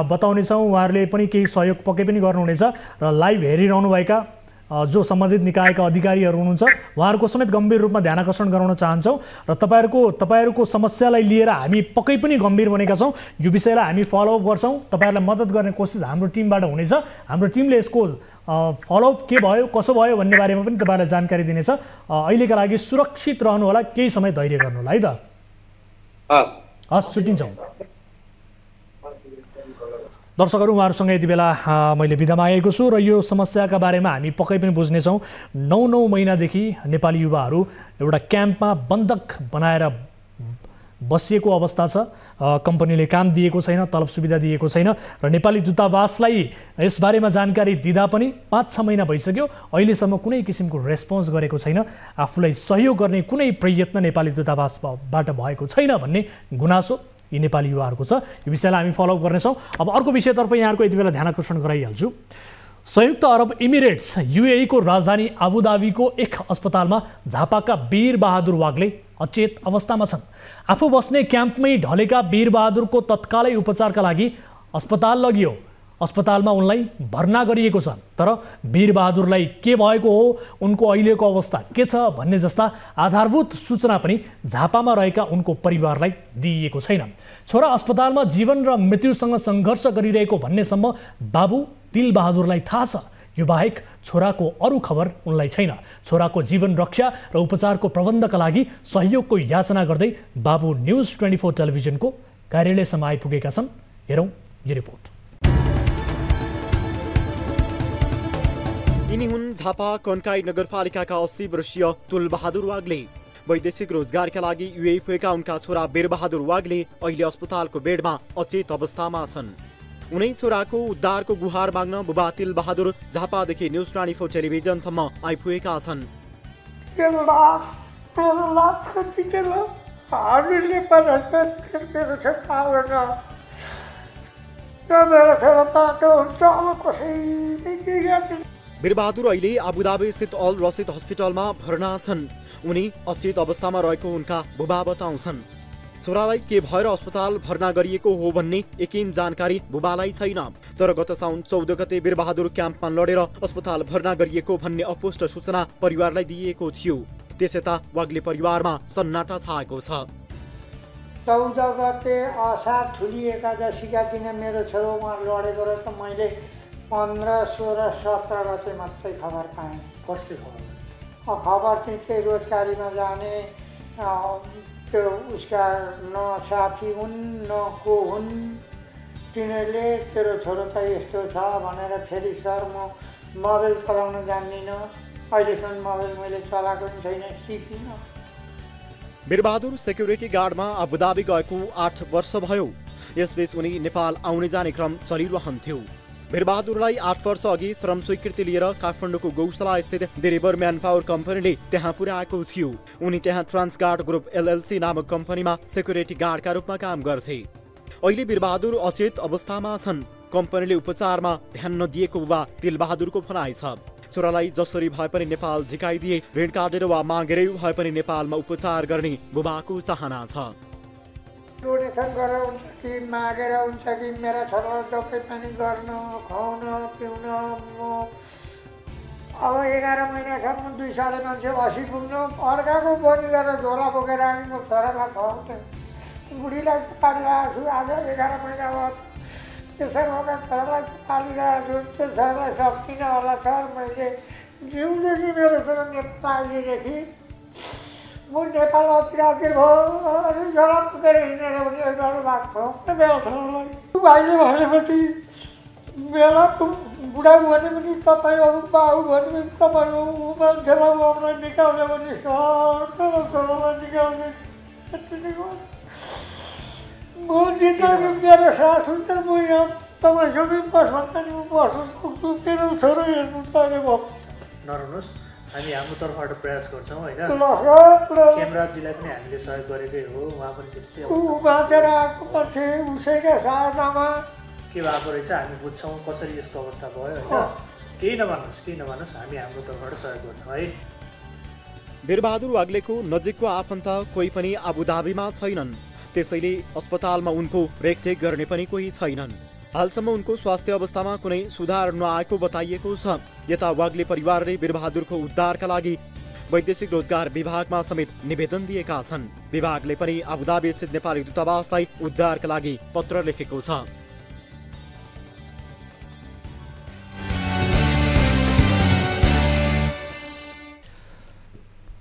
बताउनेछौँ। उहाँहरूले पनि केही सहयोग पक्कै पनि गर्नुहुनेछ र लाइभ हेरिरहनुभएका जो सम्बन्धित निकायका अधिकारीहरू हुनुहुन्छ उहाँहरूको समेत गम्भीर रूपमा ध्यान आकर्षण गराउन चाहन्छौँ र तपाईँहरूको समस्यालाई लिएर हामी पक्कै पनि गम्भीर बनेका छौँ। यो विषयलाई हामी फलोअप गर्छौँ, तपाईँहरूलाई मद्दत गर्ने कोसिस हाम्रो टिमबाट हुनेछ। हाम्रो टिमले यसको फलोअप के भयो, कसो भयो भन्ने बारेमा पनि तपाईँहरूलाई जानकारी दिनेछ। अहिलेका लागि सुरक्षित रहनु होला, केही समय धैर्य गर्नु होला है त। हस्, छुट्टिन्छौँ। दर्शकहरू, उहाँहरूसँग यति बेला मैले बिदा मागेको छु र यो समस्याका बारेमा हामी पक्कै पनि बुझ्नेछौँ। 9 महिनादेखि नेपाली युवाहरू एउटा क्याम्पमा बन्धक बनाएर बसिएको अवस्था छ। कम्पनीले काम दिएको छैन, तलब सुविधा दिएको छैन र नेपाली दूतावासलाई यसबारेमा जानकारी दिँदा पनि 5-6 महिना भइसक्यो, अहिलेसम्म कुनै किसिमको रेस्पोन्स गरेको छैन। आफूलाई सहयोग गर्ने कुनै प्रयत्न नेपाली दूतावासबाट भएको छैन भन्ने गुनासो यी नेपाली युवाहरूको छ। यो विषयलाई हामी फलोअप गर्नेछौँ। अब अर्को विषयतर्फ यहाँहरूको यति बेला ध्यान आकर्षण गराइहाल्छु। संयुक्त अरब इमिरेट्स UAE को राजधानी आबुधाबीको एक अस्पतालमा झापाका वीर बहादुर वाग्ले अचेत अवस्थामा छन्। आफू बस्ने क्याम्पमै ढलेका वीर बहादुरको तत्कालै उपचारका लागि अस्पताल लगियो। अस्पतालमा उनलाई भर्ना गरिएको छ, तर वीर बहादुरलाई के भएको हो, उनको अहिलेको अवस्था के छ भन्ने जस्ता आधारभूत सूचना पनि झापामा रहेका उनको परिवारलाई दिइएको छैन। छोरा अस्पतालमा जीवन र मृत्युसँग सङ्घर्ष गरिरहेको भन्नेसम्म बाबु तिल बहादुरलाई थाहा छ। यो बाहेक छोराको अरू खबर उनलाई छैन। छोराको जीवन रक्षा र उपचारको प्रबन्धका लागि सहयोगको याचना गर्दै बाबु न्युज 24 टेलिभिजनको कार्यालयसम्म आइपुगेका छन्। हेरौँ यो रिपोर्ट। यिनी हुन् झापा कन्काई नगरपालिकाका 80 वर्षीय तुल बहादुर वाग्ले। वैदेशिक रोजगारका लागि UAE पुगेका उनका छोरा वीर बहादुर वाग्ले अहिले अस्पतालको बेडमा अचेत अवस्थामा छन्। उनै छोराको उद्धारको गुहार माग्न बुबा तिल बहादुर झापादेखि न्युज 24 टेलिभिजनसम्म आइपुगेका छन्। वीरबहादुर अहिले आबुधाबी स्थित अल रसिद हस्पिटलमा भर्ना छन्। उनी अचेत अवस्थामा रहेको उनका बुबा बताउँछन्। छोरालाई के भएर अस्पताल भर्ना गरिएको हो भन्ने यकिन जानकारी बुबालाई छैन, तर गत साउन 14 गते वीरबहादुर क्याम्पमा लडेर अस्पताल भर्ना गरिएको भन्ने अपुष्ट सूचना परिवारलाई दिइएको थियो। त्यसयता वाग्ले परिवारमा सन्नाटा छाएको छ। 14 गते असार ठुली एकादशीका दिन मेरो छोरो उहाँ लडेको रहेछ। मैले 15, 16, 17 गते मात्रै खबर पाएँ। कसले खबर? खबर चाहिँ त्यही रोजगारीमा जाने त्यो उसका न साथी हुन् न को हुन्, तिनीहरूले तेरो छोरो त यस्तो छ भनेर। फेरि सर म मोबाइल चलाउन जान्दिनँ, अहिलेसम्म मोबाइल मैले चलाएको पनि छैन, सिकिनँ। वीरबहादुर सेक्युरिटी गार्डमा आबुधाबी गएको 8 वर्ष भयो। यसबीच उनी नेपाल आउने जाने क्रम चलिरहन्थ्यो। वीरबहादुरलाई 8 वर्ष अघि श्रम स्वीकृति लिएर काठमाडौँको गौशाला स्थित डेरिबर म्यान पावर कम्पनीले त्यहाँ पुर्याएको थियो। उनी त्यहाँ ट्रान्सगार्ड ग्रुप LLC नामक कम्पनीमा सेक्युरिटी गार्डका रूपमा काम गर्थे। अहिले वीरबहादुर अचेत अवस्थामा छन्। कम्पनीले उपचारमा ध्यान नदिएको बुबा तिलबहादुरको भनाइ छ। छोरालाई जसरी भए पनि नेपाल झिकाइदिए, ऋण काटेर वा मागेरै भए पनि नेपालमा उपचार गर्ने बुबाको चाहना छ। डोनेसन गरेर हुन्छ कि मागेर हुन्छ कि मेरा छोरालाई दबाई पानी गर्न, खुवाउन, पिउन। म अब 11 महिनासम्म 2 साल मान्छे 80 पुग्नु, अर्काको बोली गरेर झोला बोकेर आउने म छोरालाई खुवाउँथेँ। बुढीलाई पारिरहेको छु। आज 11 महिना भयो त्यसै मका छोरालाई पालिरहेको छु। त्यो छोरालाई सक्दिनँ होला सर। मैले जिउदेखि मेरो छोरा नेपाल आइदिएदेखि म नेपालमा बिरामी भयो अनि झोला पुगेर हिँडेर पनि गर्नु भएको छ मेरो छोरालाई। भाइले भनेपछि मेलाको बुढा भने पनि तपाईँ अब बाउ भने पनि तपाईँको मान्छेलाई मलाई निकाल्यो भने सर छोरालाई निकाल्ने म जिन्दगी मेरो साथ हुन्छ। म यहाँ तपाईँसँगै बस्भन्दा नि म बस्नु सक्छु। मेरो छोरा हेर्नु पर्ने भयो। नराउनुहोस्, हामी हाम्रो तर्फबाट प्रयास गर्छौँ होइन। खेमराजीलाई पनि हामीले सहयोग गरेकै हो। उहाँ पनि त्यस्तै बाँचेर आएको मान्छे उसैका सहायतामा के भएको रहेछ हामी बुझ्छौँ कसरी यस्तो अवस्था भयो होइन। केही नमान्नुहोस्, हामी हाम्रो तर्फबाट सहयोग गर्छौँ है। वीरबहादुर वाग्लेको नजिकको आफन्त कोही पनि आबुधाबीमा छैनन्, त्यसैले अस्पतालमा उनको रेखदेख गर्ने पनि कोही छैनन्। हालसम्म उनको स्वास्थ्य अवस्थामा कुनै सुधार नआएको बताइएको छ। यता वाग्ले परिवारले वीरबहादुरको उद्धारका लागि वैदेशिक रोजगार विभागमा समेत निवेदन दिएका छन्। विभागले पनि आबुधाबी स्थित नेपाली दूतावासलाई उद्धारका लागि पत्र लेखेको छ।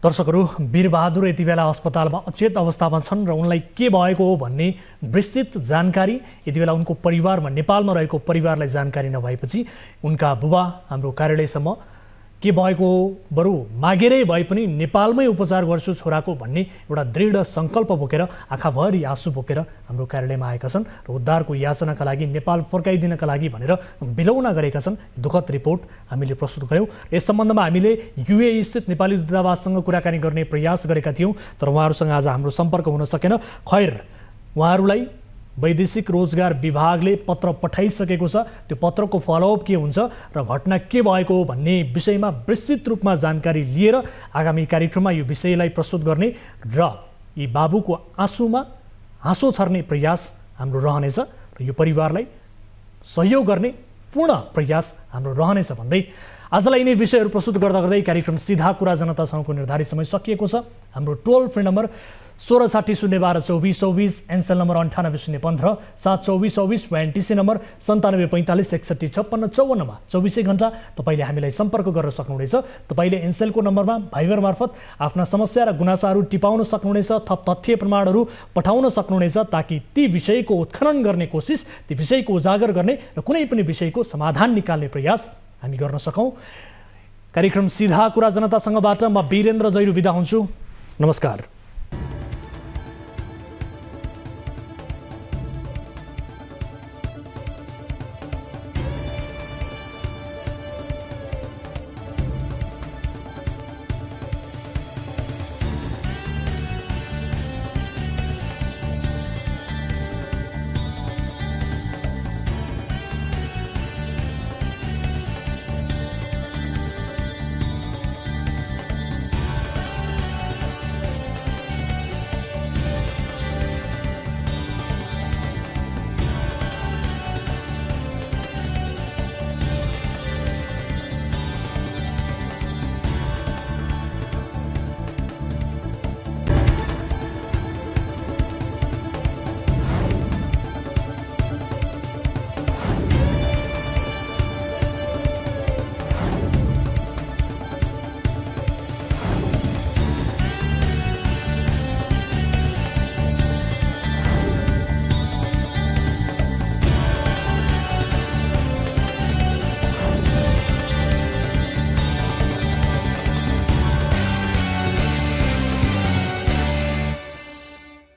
दर्शकहरू, वीरबहादुर यति बेला अस्पतालमा अचेत अवस्थामा छन् र उनलाई के भएको हो भन्ने विस्तृत जानकारी यति बेला उनको परिवारमा नेपालमा रहेको परिवारलाई जानकारी नभएपछि उनका बुबा हाम्रो कार्यालयसम्म के भएको हो बरु मागेरै भए पनि नेपालमै उपचार गर्छु छोराको भन्ने एउटा दृढ सङ्कल्प बोकेर आँखाभरि आँसु बोकेर हाम्रो कार्यालयमा आएका छन् र उद्धारको याचनाका लागि नेपाल फर्काइदिनका लागि भनेर बिलौना गरेका छन्। दुःखद रिपोर्ट हामीले प्रस्तुत गऱ्यौँ। यस सम्बन्धमा हामीले युएई स्थित नेपाली दूतावाससँग कुराकानी गर्ने प्रयास गरेका थियौँ, तर उहाँहरूसँग आज हाम्रो सम्पर्क हुन सकेन। खैर, उहाँहरूलाई वैदेशिक रोजगार विभागले पत्र पठाइसकेको छ। त्यो पत्रको फलोअप के हुन्छ र घटना के भएको हो भन्ने विषयमा विस्तृत रूपमा जानकारी लिएर आगामी कार्यक्रममा यो विषयलाई प्रस्तुत गर्ने र यी बाबुको आँसुमा आँसो छर्ने प्रयास हाम्रो रहनेछ र यो परिवारलाई सहयोग गर्ने पूर्ण प्रयास हाम्रो रहनेछ भन्दै आजलाई यिनै विषयहरू प्रस्तुत गर्दा गर्दै कार्यक्रम सीधा कुरा जनतासँगको निर्धारित समय सकिएको छ। हाम्रो टोल फ्री नम्बर 1660122424, एनसेल नम्बर 9805 72424 वा एनटिसी नम्बर 9745615654 मा 24 घण्टा तपाईँले हामीलाई सम्पर्क गर्न सक्नुहुनेछ। तपाईँले एनसेलको नम्बरमा भाइबर मार्फत आफ्ना समस्या र गुनासाहरू टिपाउन सक्नुहुनेछ, थप तथ्य प्रमाणहरू पठाउन सक्नुहुनेछ ताकि ती विषयको उत्खनन गर्ने कोसिस, ती विषयको उजागर गर्ने र कुनै पनि विषयको समाधान निकाल्ने प्रयास हामी गर्न सकौँ। कार्यक्रम सीधा कुरा जनतासँगबाट म वीरेन्द्र जैरू बिदा हुन्छु। नमस्कार।